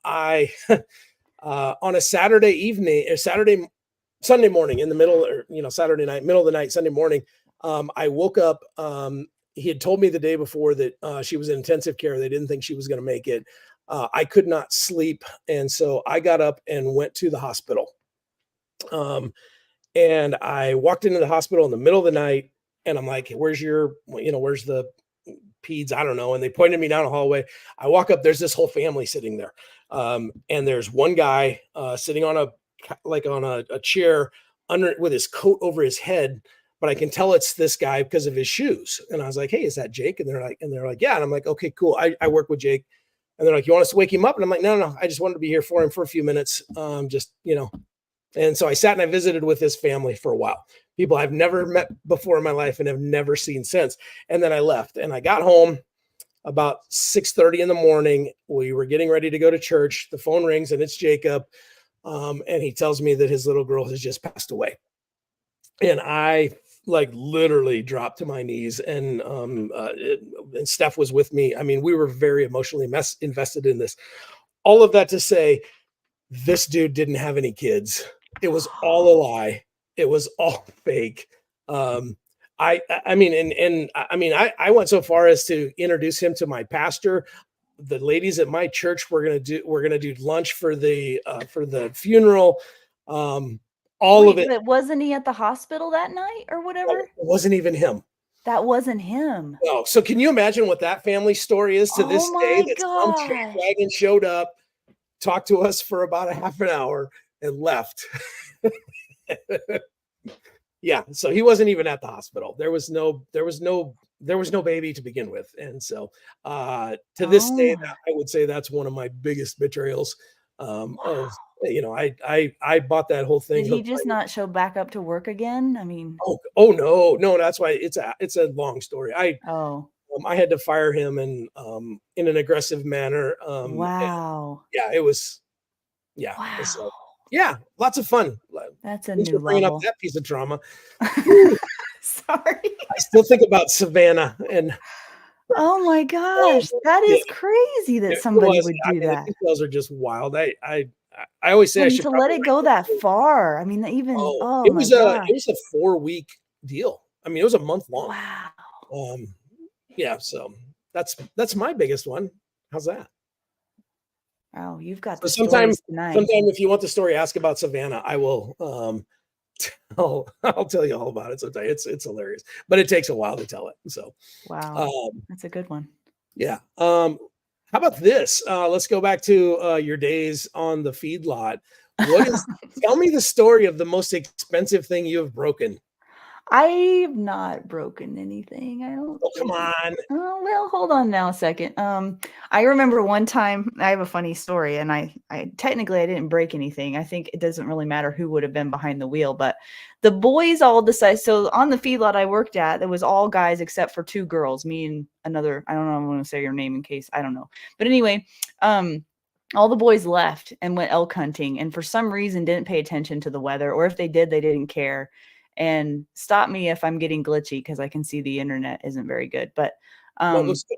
a Saturday evening or Sunday morning in the middle, or, Saturday night, middle of the night, Sunday morning, I woke up. He had told me the day before that she was in intensive care. They didn't think she was going to make it. I could not sleep. And so I got up and went to the hospital. And I walked into the hospital in the middle of the night, and I'm like, where's the peds? I don't know. And they pointed me down a hallway. I walk up, there's this whole family sitting there. And there's one guy sitting on a chair with his coat over his head, but I can tell it's this guy because of his shoes. And I was like, hey, is that Jake? And they're like, yeah. And I'm like, okay, cool. I work with Jake. And they're like, you want us to wake him up? And I'm like, no. I just wanted to be here for him for a few minutes. And so I sat and I visited with his family for a while. People I've never met before in my life and have never seen since. And then I left and I got home about 6:30 in the morning. We were getting ready to go to church. The phone rings and it's Jacob. And he tells me that his little girl has just passed away. And I literally dropped to my knees, and Steph was with me. I mean, we were very emotionally invested in this. All of that to say, this dude didn't have any kids. It was all a lie. It was all fake. I went so far as to introduce him to my pastor. The ladies at my church were gonna do lunch for the funeral. Of it. But wasn't he at the hospital that night or whatever? It wasn't even him. That wasn't him. No. So can you imagine what that family story is to this day? That some wagon showed up, talked to us for about a half an hour, and left. Yeah, so he wasn't even at the hospital. There was no baby to begin with. And so to this day, I would say that's one of my biggest betrayals. I bought that whole thing. Did he just not show back up to work again? I mean, no, that's why it's a long story. I had to fire him in an aggressive manner. Wow. It was, Wow. So, lots of fun. That's a new bringing level. up that piece of drama. Sorry. I still think about Savannah and. Oh my gosh, that is crazy that somebody would do that. The details are just wild. I always say I should to let it go that far. I mean, even it was a 4-week deal. I mean, it was a month long. Wow. So that's my biggest one. How's that? Oh, you've got the sometime if you want the story, ask about Savannah. I will I'll tell you all about it sometime. It's hilarious, but it takes a while to tell it. So wow, that's a good one. Yeah. How about this? Let's go back to your days on the feedlot. Tell me the story of the most expensive thing you have broken. I've not broken anything. I don't Oh, come think. on. Oh, well, hold on now a second. I remember one time, I have a funny story, and I technically I didn't break anything. I think it doesn't really matter who would have been behind the wheel, but the boys all decided. So on the feedlot I worked at, there was all guys except for two girls, me and another. I don't know. I want to say your name in case I don't know. But anyway, um, all the boys left and went elk hunting, and for some reason didn't pay attention to the weather, or if they did, they didn't care. And stop me if I'm getting glitchy because I can see the internet isn't very good. But No, it looks good.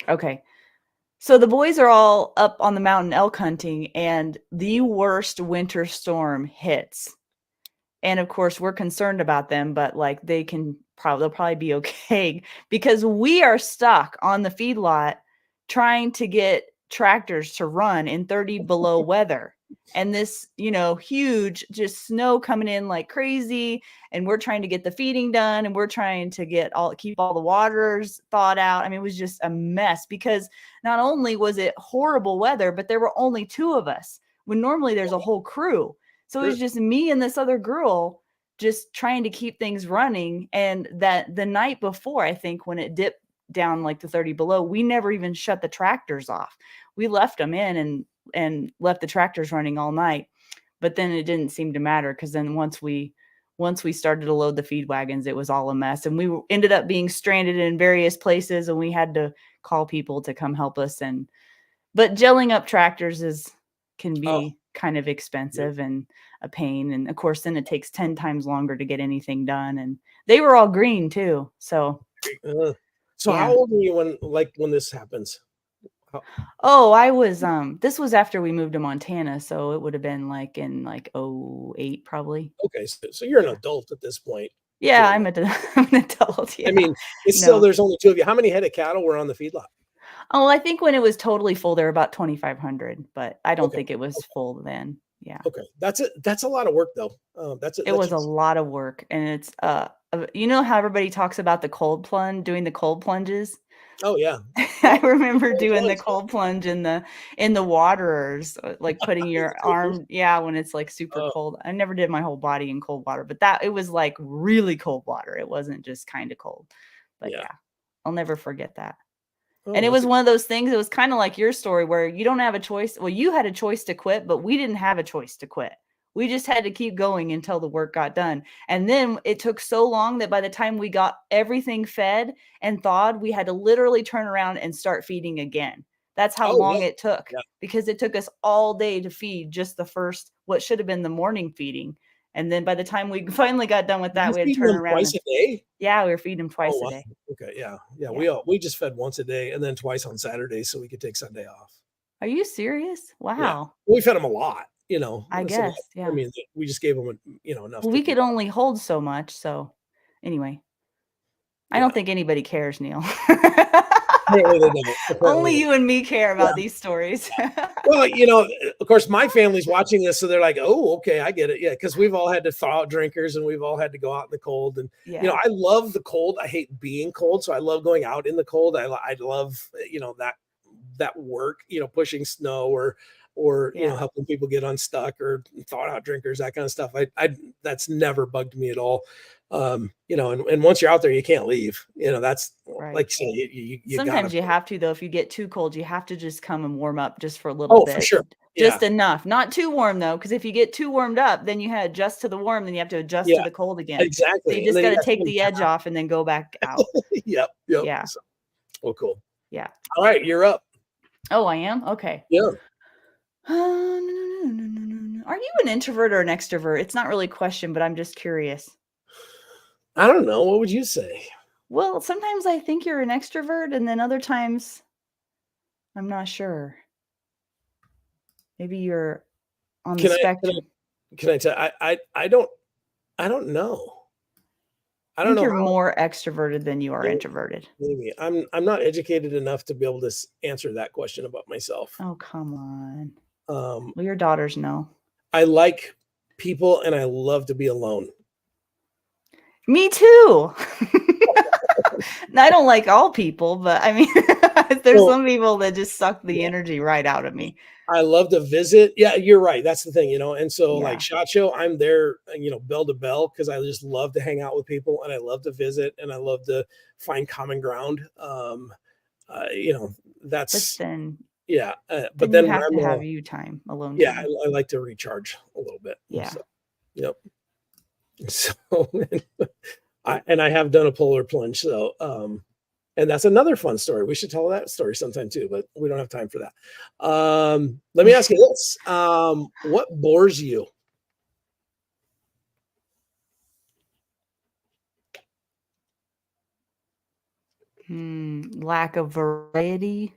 okay. So the boys are all up on the mountain elk hunting, and the worst winter storm hits. And of course, we're concerned about them, but like they'll probably be okay because we are stuck on the feedlot trying to get tractors to run in 30 below weather. And this, huge just snow coming in like crazy. And we're trying to get the feeding done, and we're trying to keep all the waters thawed out. I mean, it was just a mess because not only was it horrible weather, but there were only two of us when normally there's a whole crew. So it was Sure. just me and this other girl just trying to keep things running. And that the night before, I think when it dipped down like to 30 below, we never even shut the tractors off. We left them in and left the tractors running all night. But then it didn't seem to matter because then once we started to load the feed wagons, it was all a mess. And we ended up being stranded in various places, and we had to call people to come help us. But gelling up tractors can Oh, be kind of expensive and a pain. And of course, then it takes 10 times longer to get anything done. And they were all green too. So so how yeah. old are you when this happens? How, Oh, I was this was after we moved to Montana, so it would have been like in like '08 probably. okay, so you're an Yeah. adult at this point Yeah, doing that. I'm an adult, I yeah. mean, it's still No. there's only two of you. How many head of cattle were on the feedlot? Oh, I think when it was totally full, there were about 2,500, but I don't Okay, think it was full then. Yeah. okay, that's a lot of work though. It That's was a just lot of work, and it's, you know how everybody talks about the cold plunge, doing the cold plunges? oh yeah, I yeah. remember Cold doing the plunge, huh? cold plunge in the waterers, like putting That's your serious? arm, yeah, when it's like super Oh cold. I never did my whole body in cold water, but that it was like really cold water. It wasn't just kind of cold. But yeah. yeah, I'll never forget that. Oh, And it that's was a one of those things, it was kinda like your story where you don't have a choice. Well, you had a choice to quit, but we didn't have a choice to quit. We just had to keep going until the work got done. And then it took so long that by the time we got everything fed and thawed, we had to literally turn around and start feeding again. That's how oh long yeah, it took, yeah. because it took us all day to feed just the first what should have been the morning feeding. And then by the time we finally got done with that, You we had to feeding turn them around twice and a day? yeah, we were feeding them Oh twice a wow. day. Okay, yeah, yeah. Yeah. We just fed once a day and then twice on Saturdays so we could take Sunday off. Are you serious? Yeah, Wow. we fed them a lot. I So guess, I yeah. mean, we just gave them enough Well, to we eat. could only hold so much, so anyway, I Yeah, don't think anybody cares, Neil. apparently they don't. Apparently Only they you and me care don't. about these stories. Well, of course, my family's watching this, so they're like, "Oh, okay, I get it." Yeah, because we've all had to thaw out drinkers, and we've all had to go out in the cold. And Yeah, I love the cold. I hate being cold, so I love going out in the cold. I love that work. Pushing snow or yeah, helping people get unstuck or thaw out drinkers, that kind of stuff. I that's never bugged me at all. And once you're out there, you can't leave. That's right. like you say, you gotta. Sometimes you have to, though, if you get too cold, you have to just come and warm up just for a little Oh, for bit. sure. Just Yeah, enough, not too warm though, because if you get too warmed up, then you had to adjust to the warm, then you have to adjust to yeah. the cold again. So you Exactly, and just then you gotta got take to the edge off and then go back out. yep, yep. Yeah, So, well, cool. yeah. All right, you're up. Oh, I am? Okay. Yeah. No. Are you an introvert or an extrovert? It's not really a question, but I'm just curious. I don't know. What would you say? Well, sometimes I think you're an extrovert, and then other times I'm not sure. Maybe you're on the Can I can spectrum. I can I tell I don't know. I I don't think know you're how more extroverted than you are maybe, introverted. maybe. I'm not educated enough to be able to answer that question about myself. Oh, come on. Um, Well, your daughters know. I like people and I love to be alone. Me too. I don't like all people, but I mean, there's So some people that just suck the energy right out of me. I love to visit. Yeah, you're right. That's the thing, And so like Yeah, SHOT Show, I'm there, bell to bell because I just love to hang out with people and I love to visit and I love to find common ground. Uh, you know, but that's then yeah. But then you then when have I'm to have you time, alone yeah, time. I like to recharge a little bit. Yeah. So, yep. So I have done a polar plunge. So and that's another fun story. We should tell that story sometime too, but we don't have time for that. Let me ask you this. What bores you? Lack of variety.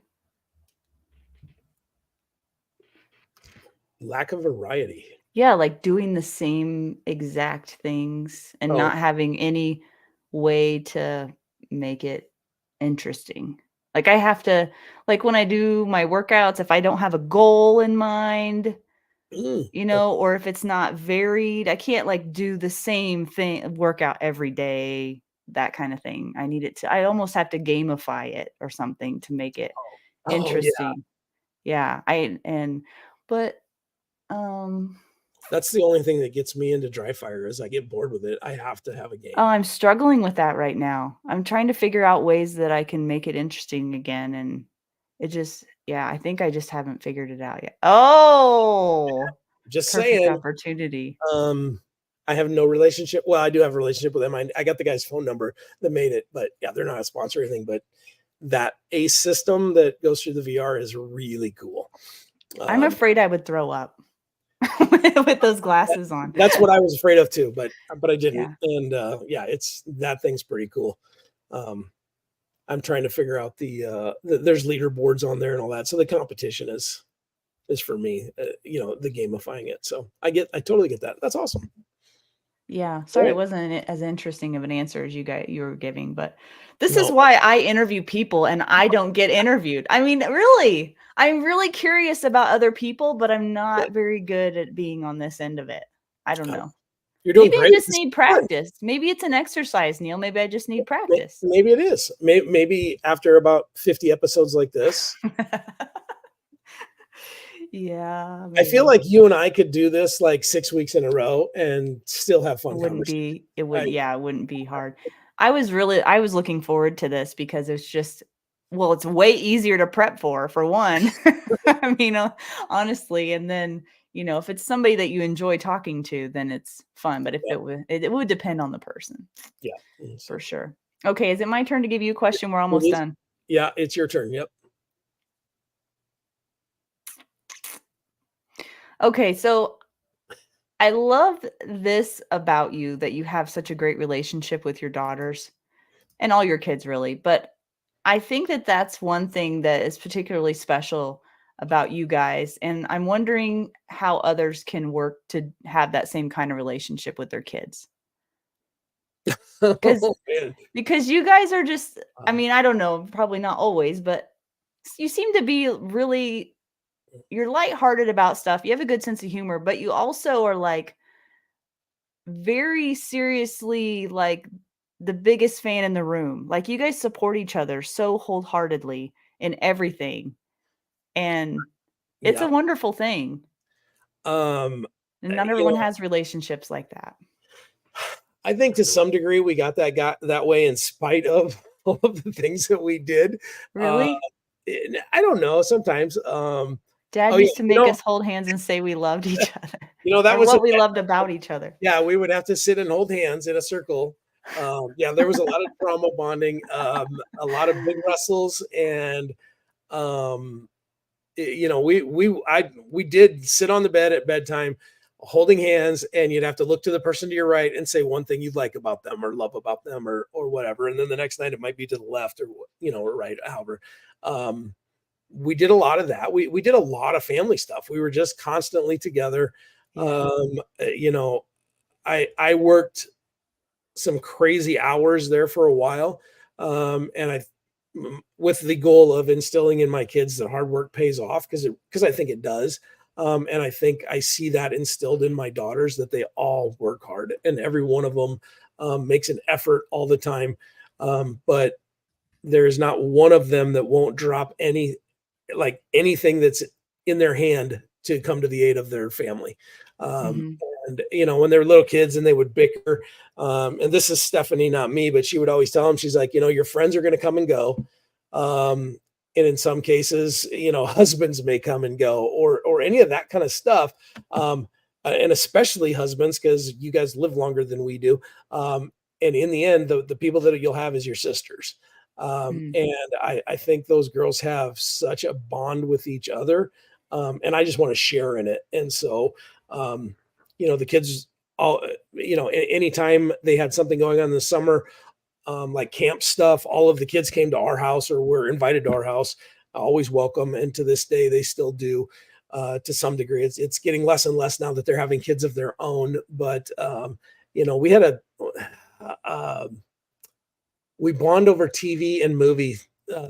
Lack of variety. Yeah, like doing the same exact things and Oh, not having any way to make it interesting. Like I have to like when I do my workouts, if I don't have a goal in mind, okay. or if it's not varied, I can't like do the same thing workout every day, that kind of thing. I almost have to gamify it or something to make it Oh yeah. interesting. Yeah, but um That's the only thing that gets me into dry fire is I get bored with it. I have to have a Oh, game. I'm struggling with that right now. I'm trying to figure out ways that I can make it interesting again, and yeah, I think I just haven't figured it out yet. Oh, Just perfect saying. opportunity. Um, I have no relationship. Well, I do have a relationship with them. I got the guy's phone number that made it, but yeah, they're not a sponsor or anything. But that ACE system that goes through the VR is really cool. I'm Um, afraid I would throw up with those that, glasses on. that's what I was afraid of too, but I didn't. Yeah. And yeah, it's that thing's pretty cool. Um, I'm trying to figure out there's leaderboards on there and all that. So the competition is for me, the gamifying it. So I totally get that. That's awesome. Yeah, All sorry it right. wasn't as interesting of an answer as you were giving, but this is No, why I interview people and I don't get interviewed. I mean, really, I'm really curious about other people, but I'm not very good at being on this end of it. I don't know. you're doing Maybe I great. just This is need fun. practice. Maybe it's an exercise, Neil. Maybe I just need practice. Maybe it is. Maybe after about 50 episodes like this, Yeah, I feel maybe. like you and I could do this like 6 weeks in a row and still have It fun wouldn't conversation. be it would I, yeah, it wouldn't be hard. I was looking forward to this because it's just well, it's way easier to prep for one. I mean, honestly, and then, if it's somebody that you enjoy talking to, then it's fun, but if yeah, it would depend on the person, yeah. for So sure. Okay, is it my turn to give you a question? We're it almost is. done. Yeah, it's your turn. Yep. Okay, so I love this about you that you have such a great relationship with your daughters and all your kids really, but I think that that's one thing that is particularly special about you guys, and I'm wondering how others can work to have that same kind of relationship with their kids. Because Oh man. because you guys are just I Uh, mean, I don't know, probably not always, but you seem to be really you're lighthearted about stuff. You have a good sense of humor, but you also are like very seriously like the biggest fan in the room. Like you guys support each other so wholeheartedly in everything. And it's a yeah. wonderful thing. Um, And not you everyone know, has relationships like that. I think to some degree we got that way in spite of all of the things that we did. Uh, Really? I don't know. Sometimes. Oh Dad yeah. used to make us hold hands and say we loved each other That or was a what we loved about each other. yeah, we would have to sit and hold hands in a circle. Yeah, there was a lot of trauma bonding, a lot of big wrestles, and um, we did sit on the bed at bedtime, holding hands, and you'd have to look to the person to your right and say one thing you'd like about them or love about them or whatever, and then the next night it might be to the left or right, however. Um, we did a lot of that. We did a lot of family stuff. We were just constantly together. Yeah. You know, I worked some crazy hours there for a while, and with the goal of instilling in my kids that hard work pays off because I think it does. And I think I see that instilled in my daughters that they all work hard and every one of them makes an effort all the time. But there's not one of them that won't drop anything that's in their hand to come to the aid of their family. Mhm. And when they were little kids and they would bicker, and this is Stephanie, not me, but she would always tell them, she's like, your friends are going to come and go. And in some cases, husbands may come and go, or any of that kind of stuff. And especially husbands, because you guys live longer than we do. And in the end, the people that you'll have is your sisters. Mm. And I think those girls have such a bond with each other. And I just want to share in it. And so, the kids all, anytime they had something going on in the summer, like camp stuff, all of the kids came to our house or were invited to our house, always welcome. And to this day, they still do, to some degree. It's getting less and less now that they're having kids of their own. But, we had we bond over TV and movie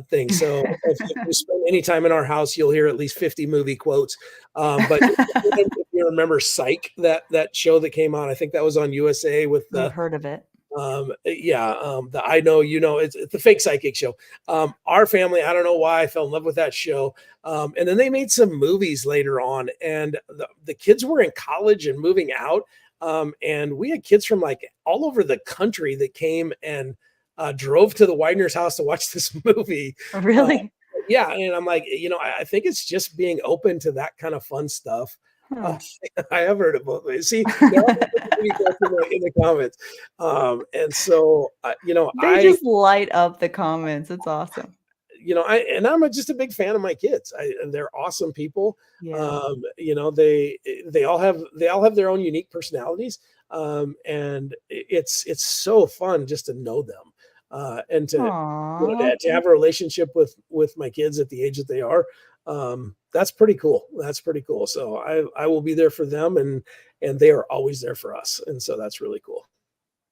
things. So if you spend any time in our house, you'll hear at least 50 movie quotes. But if you remember Psych, that show that came on, I think that was on USA with I've the heard of it. the I Know You Know, it's the fake psychic show. Our family, I don't know why I fell in love with that show. And then they made some movies later on, and the kids were in college and moving out. And we had kids from like all over the country that came and drove to the Weidner's house to watch this movie. Really? Yeah. And I'm like, I think it's just being open to that kind of fun stuff. Huh. I have heard it both ways. See, there are in the comments. And so, They just light up the comments. It's awesome. I'm just a big fan of my kids. They're awesome people. Yeah. They all have their own unique personalities. And it's so fun just to know them. And to, Aww. to have a relationship with my kids at the age that they are. That's pretty cool. That's pretty cool. So I will be there for them, and they are always there for us. And so that's really cool.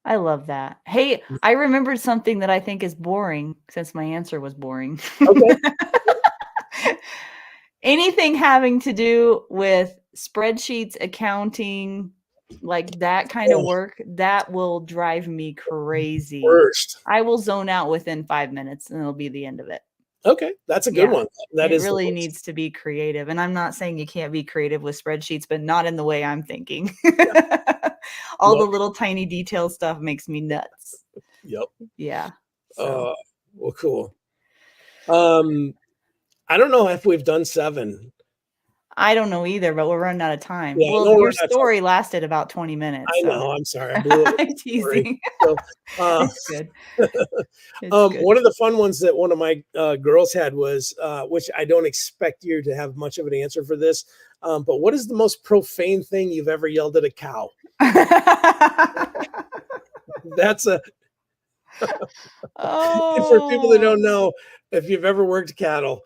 I love that. Hey, I remembered something that I think is boring since my answer was boring. Okay. Anything having to do with spreadsheets, accounting, like that kind of work, that will drive me crazy. Worst. I will zone out within 5 minutes and it'll be the end of it. Okay, that's a good one. That it is really needs to be creative. And I'm not saying you can't be creative with spreadsheets, but not in the way I'm thinking. All the little tiny detail stuff makes me nuts. Yep. Yeah. So. Well, cool. I don't know if we've done 7. I don't know either, but we're running out of time. Yeah, well, your story lasted about 20 minutes. I know. I'm sorry. I blew it. I'm teasing. So, it's good. One of the fun ones that one of my girls had was, which I don't expect you to have much of an answer for this, but what is the most profane thing you've ever yelled at a cow? That's a for people that don't know, if you've ever worked cattle,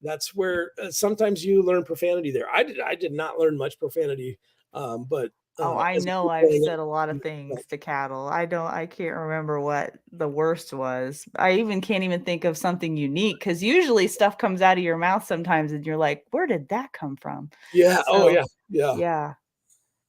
that's where sometimes you learn profanity there. I did not learn much profanity, but I know I've said a lot of things to cattle. I can't remember what the worst was. I can't even think of something unique, because usually stuff comes out of your mouth sometimes and you're like, where did that come from? Yeah. So, yeah.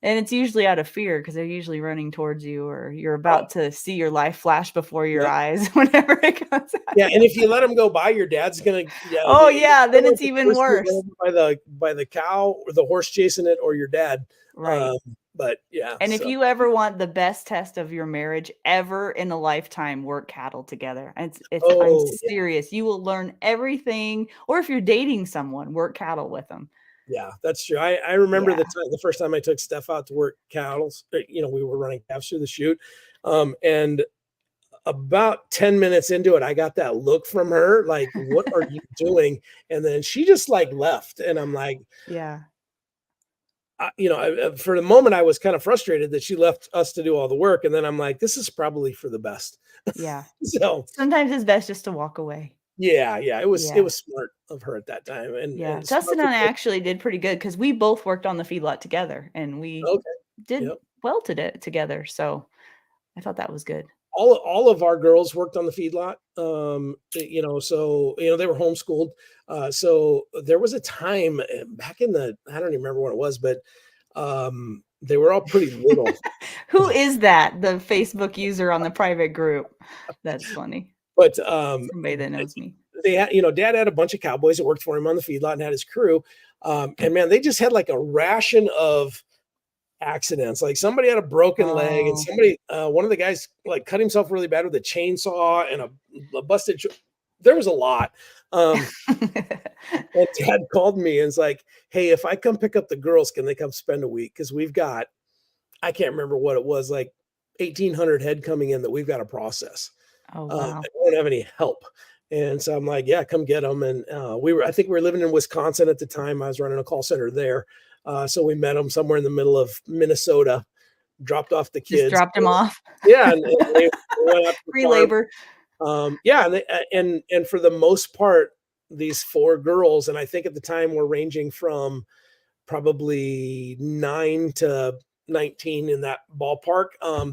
And it's usually out of fear, because they're usually running towards you, or you're about to see your life flash before your eyes whenever it comes out. Yeah, and if you let them go by, your dad's gonna. Yeah, then it's even worse. By the cow or the horse chasing it, or your dad. Right. But yeah. And if you ever want the best test of your marriage ever in a lifetime, work cattle together. I'm serious. You will learn everything. Or if you're dating someone, work cattle with them. Yeah, that's true. I remember the first time I took Steph out to work cattle. We were running calves through the chute, and about 10 minutes into it, I got that look from her, like, "What are you doing?" And then she just like left, and I'm like, "Yeah." For the moment, I was kind of frustrated that she left us to do all the work, and then I'm like, "This is probably for the best." Yeah. So sometimes it's best just to walk away. Yeah, it was smart of her at that time. And Justin and I actually did pretty good, because we both worked on the feedlot together, and we did well together. So I thought that was good. All of our girls worked on the feedlot. So they were homeschooled. So there was a time back in I don't even remember what it was, but they were all pretty little. Who is that? The Facebook user on the private group? That's funny. But Somebody that knows me. they had, you know, Dad had a bunch of cowboys that worked for him on the feedlot and had his crew. And man, they just had like a ration of accidents. Like somebody had a broken leg, and Oh. somebody, one of the guys, like cut himself really bad with a chainsaw and a busted. There was a lot. And Dad called me and was like, "Hey, if I come pick up the girls, can they come spend a week? Because we've got, I can't remember what it was, like 1,800 head coming in that we've got to process. Oh, wow. I don't have any help." And so I'm like, "Yeah, come get them." And I think we were living in Wisconsin at the time. I was running a call center there. So we met them somewhere in the middle of Minnesota, dropped off the Just kids. dropped him off. Yeah. And they went out to the Free farm. labor. Yeah. And for the most part, these 4 girls, and I think at the time were ranging from probably 9 to 19 in that ballpark.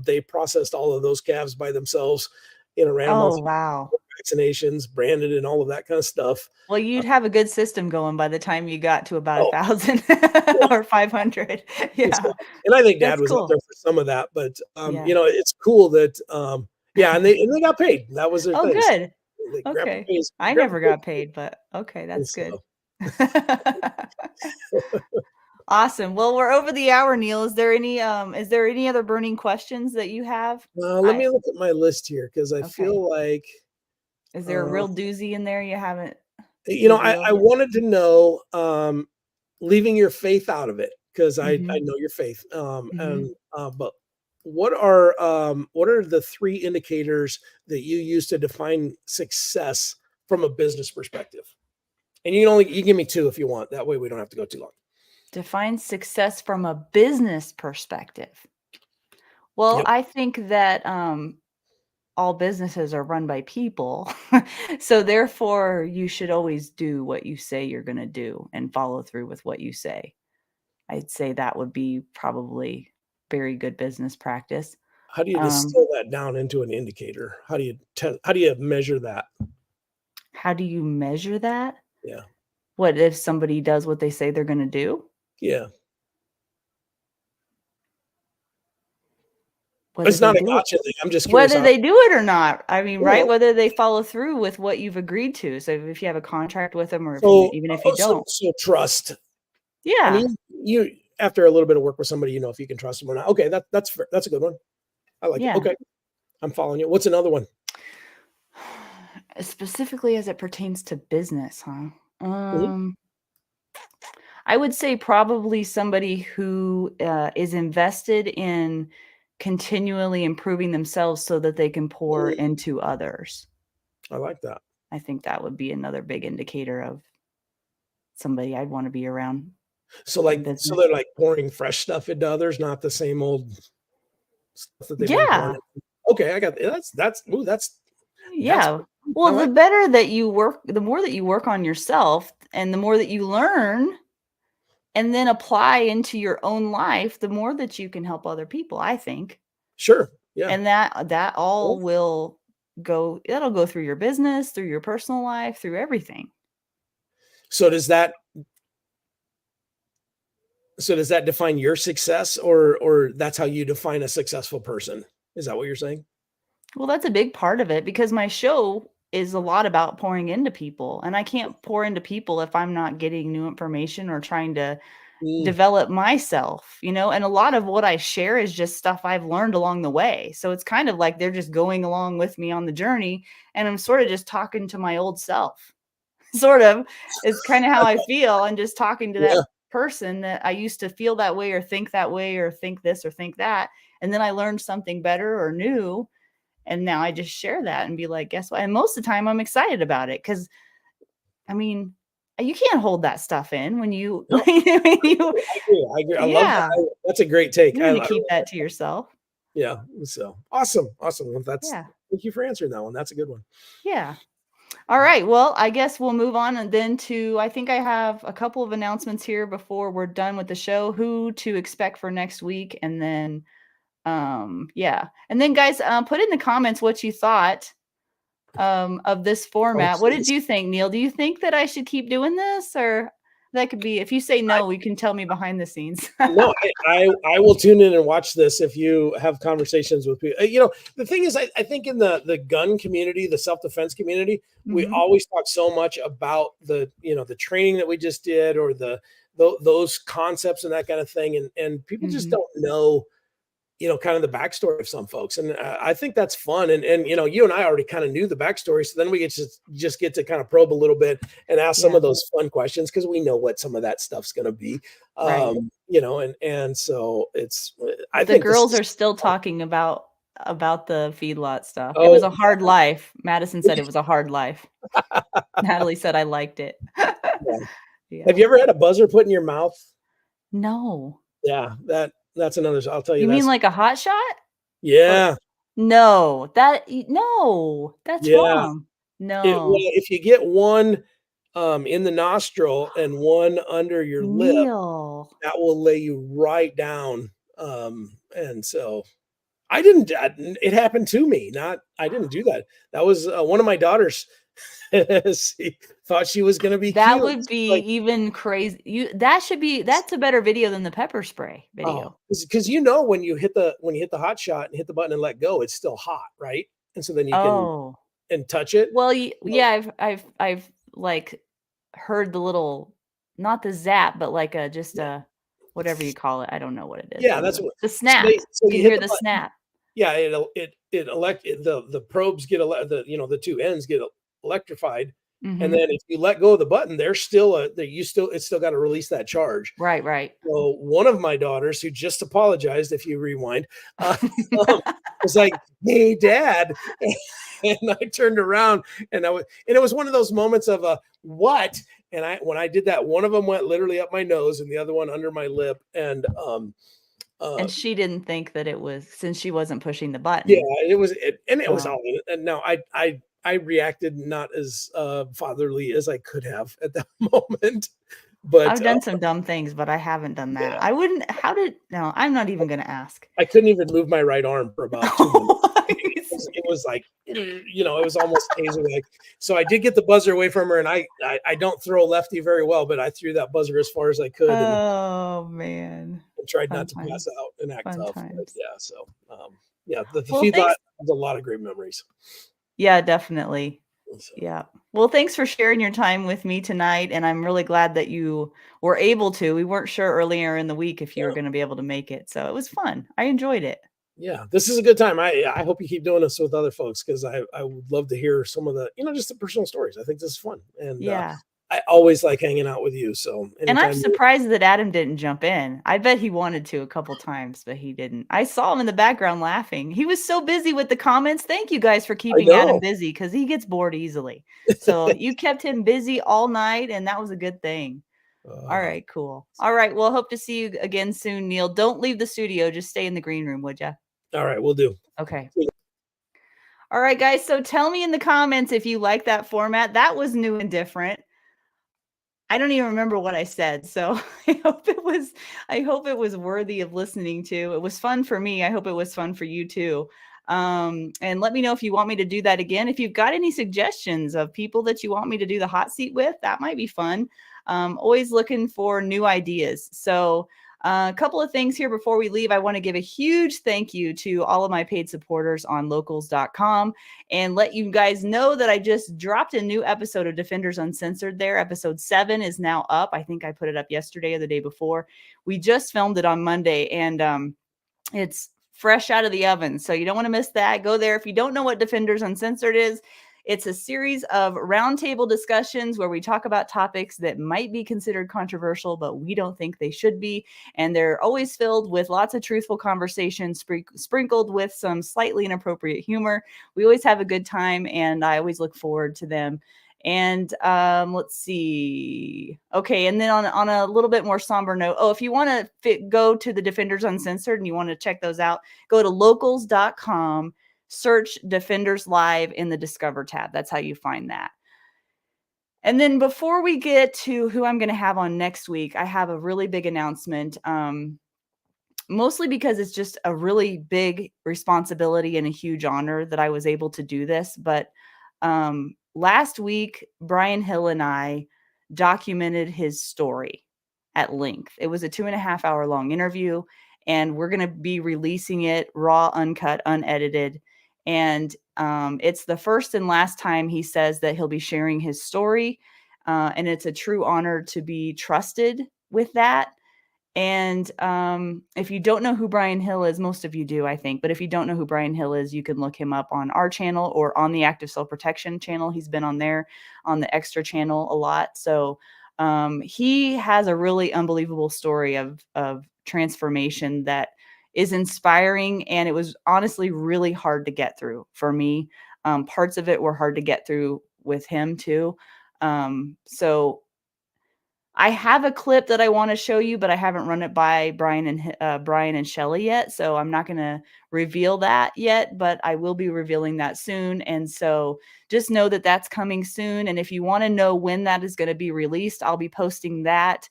They processed all of those calves by themselves in around Oh, wow. vaccinations, branded, and all of that kind of stuff. Well, you'd have a good system going by the time you got to about 1,000 or 500. Yeah. And I think Dad That's was up cool. there for some of that, but Yeah. you know, it's cool that yeah, and they got paid. That was their Oh, thing. good. So Okay. I Grandpa never got paid, but okay, that's so. good. Awesome. Well, we're over the hour, Neil. Is there any other burning questions that you have? Let me look at my list here, because I Okay. feel like, Is there a real doozy in there you haven't you know, I revealed yet? wanted to know, leaving your faith out of it, because I Mhm. know your faith. Mhm. And but what are the 3 indicators that you use to define success from a business perspective? And you give me 2 if you want. That way we don't have to go too long. Define success from a business perspective. Well, Yep. I think that all businesses are run by people. So therefore, you should always do what you say you're going to do and follow through with what you say. I'd say that would be probably very good business practice. How do you distill that down into an indicator? How do you measure that? How do you measure that? Yeah. What if somebody does what they say they're going to do? Yeah. Whether It's they not a do it. gotcha thing. I'm just curious. Whether they do it or not. I mean, right? Well, Whether they follow through with what you've agreed to. So if you have a contract with them, or even if you don't. So trust. I Yeah. mean, you after a little bit of work with somebody, you know if you can trust them or not. Okay, that's fair. That's a good one. I like it. Yeah. Okay, I'm following you. What's another one? Specifically as it pertains to business, huh? Mhm. I would say probably somebody who is invested in continually improving themselves so that they can pour into others. I like that. I think that would be another big indicator of somebody I'd want to be around So in like, so business. they're like pouring fresh stuff into others, not the same old stuff that they've been pouring. Yeah. Okay, I got that's Yeah. I Well, the like. better that you work, the more that you work on yourself and the more that you learn and then apply into your own life, the more that you can help other people, I think. Sure. Yeah. And that all Cool. that'll go through your business, through your personal life, through everything. So does that define your success, or that's how you define a successful person? Is that what you're saying? Well, that's a big part of it because my show is a lot about pouring into people, and I can't pour into people if I'm not getting new information or trying to develop myself, and a lot of what I share is just stuff I've learned along the way. So it's kind of like they're just going along with me on the journey, and I'm sort of just talking to my old self. Sort of. It's kind of how I feel. I'm just talking to that Yeah. person that I used to feel that way or think this or think that. And then I learned something better or new. And now I just share that and be like, guess what? And most of the time I'm excited about it because I mean, you can't hold that stuff in when you, No, when I agree. I love that. yeah, That's a great take. you need to keep that to yourself. Yeah. So awesome. Well, Yeah. thank you for answering that one. That's a good one. Yeah. All right. Well, I guess we'll move on and then I think I have a couple of announcements here before we're done with the show, who to expect for next week. And then, yeah. And then guys, put in the comments what you thought, of this format. What did you think, Neil? Do you think that I should keep doing this, or that could be, if you say no, we can tell me behind the scenes. No, I will tune in and watch this if you have conversations with people. The thing is, I think in the gun community, the self-defense community, we Mhm. always talk so much about the training that we just did, or those concepts and that kind of thing, and people just Mhm. don't know, kind of the backstory of some folks. And I think that's fun. And you and I already kind of knew the backstory. So then we get to just get to kind of probe a little bit and ask some Yeah. of those fun questions, because we know what some of that stuff's going to be. Right. And so I The think this girls is are still talking about the feedlot stuff. It was oh a hard life. Madison said it was a hard life. Natalie said I liked it. yeah. Have Yeah. you ever had a buzzer put in your mouth? No. Yeah, that's another. I'll tell you You mean that's like a hot shot? Or yeah, no, no, that's yeah. wrong. Well, No. if you get one in the nostril and one under your lip, Neil. that will lay you right down. And so I didn't, it happened to me. I didn't do that. That was one of my daughters. She thought she was going to be That cute. would be Like, even crazy. That's a better video than the pepper spray oh, video. because when you hit the hot shot and hit the button and let go, it's still hot, right? And so then you can Oh. and touch it. Well, So, yeah, I've like heard the little, not the zap, but like a just yeah, a whatever you call it. I don't know what it is. yeah, When that's what. the So snap. You you can hit hear the the button. snap. Yeah, the probes get the two ends get electrified, and Mhm. then if you let go of the button, there's still it's still got to release that charge. Right, right. So one of my daughters, who just apologized, if you rewind, uh, um, was like, "Hey, Dad," and I turned around, and it was one of those moments of a what. And when I did that, one of them went literally up my nose, and the other one under my lip, and uh, And she didn't think that it was, since she wasn't pushing the yeah, button. it was Oh. all. And now I reacted not as fatherly as I could have at that moment, but I've done some dumb things, but I haven't done that. yeah, I wouldn't, no, I'm not even gonna ask. I couldn't even move my right arm for about 2 minutes. It was like, it was almost taser-like. So I did get the buzzer away from her, and I don't throw lefty very well, but I threw that buzzer as far as I could, Oh, man. and tried Fun not to times. pass out and act Fun tough. But times. yeah, so yeah, the Well, feedlot thanks. has a lot of great memories. Yeah, definitely. So Yeah. Well, thanks for sharing your time with me tonight, and I'm really glad that you were able to. We weren't sure earlier in the week if you were yeah. gonna be able to make it, so it was fun. I enjoyed it. Yeah, this is a good time. I hope you keep doing this with other folks, because I would love to hear some of the just the personal stories. I think this is fun, and Yeah. I always like hanging out with you. So And I'm anytime you, surprised that Adam didn't jump in. I bet he wanted to a couple times, but he didn't. I saw him in the background laughing. He was so busy with the comments. Thank you guys for I keeping Adam know. busy, because he gets bored easily. So you kept him busy all night, and that was a good thing. All uh, right, cool. All right, well, hope to see you again soon, Neil. Don't leave the studio. Just stay in the green room, would ya? all right, we'll do. Okay. All right, guys. So tell me in the comments if you like that format. That was new and different. I don't even remember what I said. So I hope it was worthy of listening to. It was fun for me. I hope it was fun for you too. And let me know if you want me to do that again. If you've got any suggestions of people that you want me to do the hot seat with, that might be fun. Always looking for new ideas. So a couple of things here before we leave. I want to give a huge thank you to all of my paid supporters on locals.com, and let you guys know that I just dropped a new episode of Defenders Uncensored there. Episode 7 is now up. I think I put it up yesterday or the day before. We just filmed it on Monday, and it's fresh out of the oven. So you don't want to miss that. Go there. If you don't know what Defenders Uncensored is, it's a series of roundtable discussions where we talk about topics that might be considered controversial, but we don't think they should be. And they're always filled with lots of truthful conversations, sprinkled with some slightly inappropriate humor. We always have a good time, and I always look forward to them. And let's see. Okay, and then on a little bit more somber note, if you want to go to the Defenders Uncensored and you want to check those out, go to locals.com, search Defenders Live in the Discover tab. That's how you find that. And then before we get to who I'm going to have on next week, I have a really big announcement. Mostly because it's just a really big responsibility and a huge honor that I was able to do this. But last week, Brian Hill and I documented his story at length. It was a 2.5 hour long interview, and we're going to be releasing it raw, uncut, unedited. And it's the first and last time he says that he'll be sharing his story. And it's a true honor to be trusted with that. And if you don't know who Brian Hill is, most of you do, I think. But if you don't know who Brian Hill is, you can look him up on our channel or on the Active Self Protection channel. He's been on there, on the Extra channel a lot. So he has a really unbelievable story of transformation that is inspiring. And it was honestly really hard to get through for me. Parts of it were hard to get through with him too. So I have a clip that I want to show you, but I haven't run it by Brian and Shelley yet. So I'm not going to reveal that yet, but I will be revealing that soon. And so just know that that's coming soon. And if you want to know when that is going to be released, I'll be posting that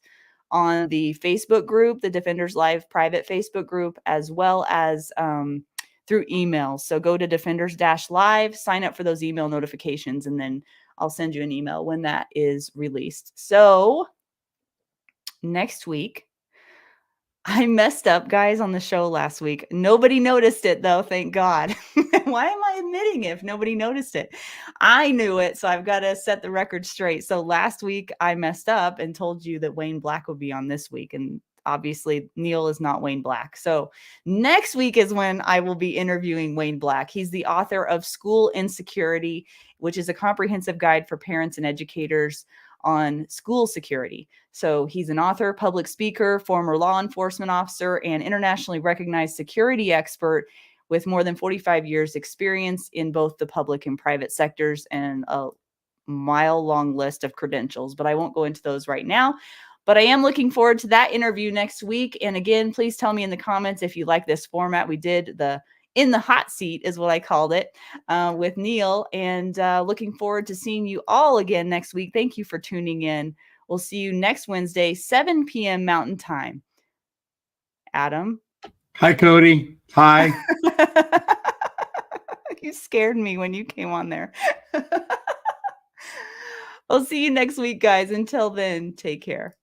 on the Facebook group, the Defenders Live private Facebook group, as well as through email. So go to Defenders-Live, sign up for those email notifications, and then I'll send you an email when that is released. So next week, I messed up, guys, on the show last week. Nobody noticed it, though, thank God. Why am I admitting it if nobody noticed it? I knew it, so I've got to set the record straight. So last week, I messed up and told you that Wayne Black would be on this week, and obviously, Neil is not Wayne Black. So next week is when I will be interviewing Wayne Black. He's the author of School Insecurity, which is a comprehensive guide for parents and educators on school security. So he's an author, public speaker, former law enforcement officer, and internationally recognized security expert with more than 45 years experience in both the public and private sectors, and a mile-long list of credentials, but I won't go into those right now. But I am looking forward to that interview next week. And again, please tell me in the comments if you like this format. We did the In the Hot Seat is what I called it, with Neil, and looking forward to seeing you all again next week. Thank you for tuning in. We'll see you next Wednesday, 7 p.m. Mountain Time. Adam. Hi, Cody. Hi. You scared me when you came on there. I'll see you next week, guys. Until then, take care.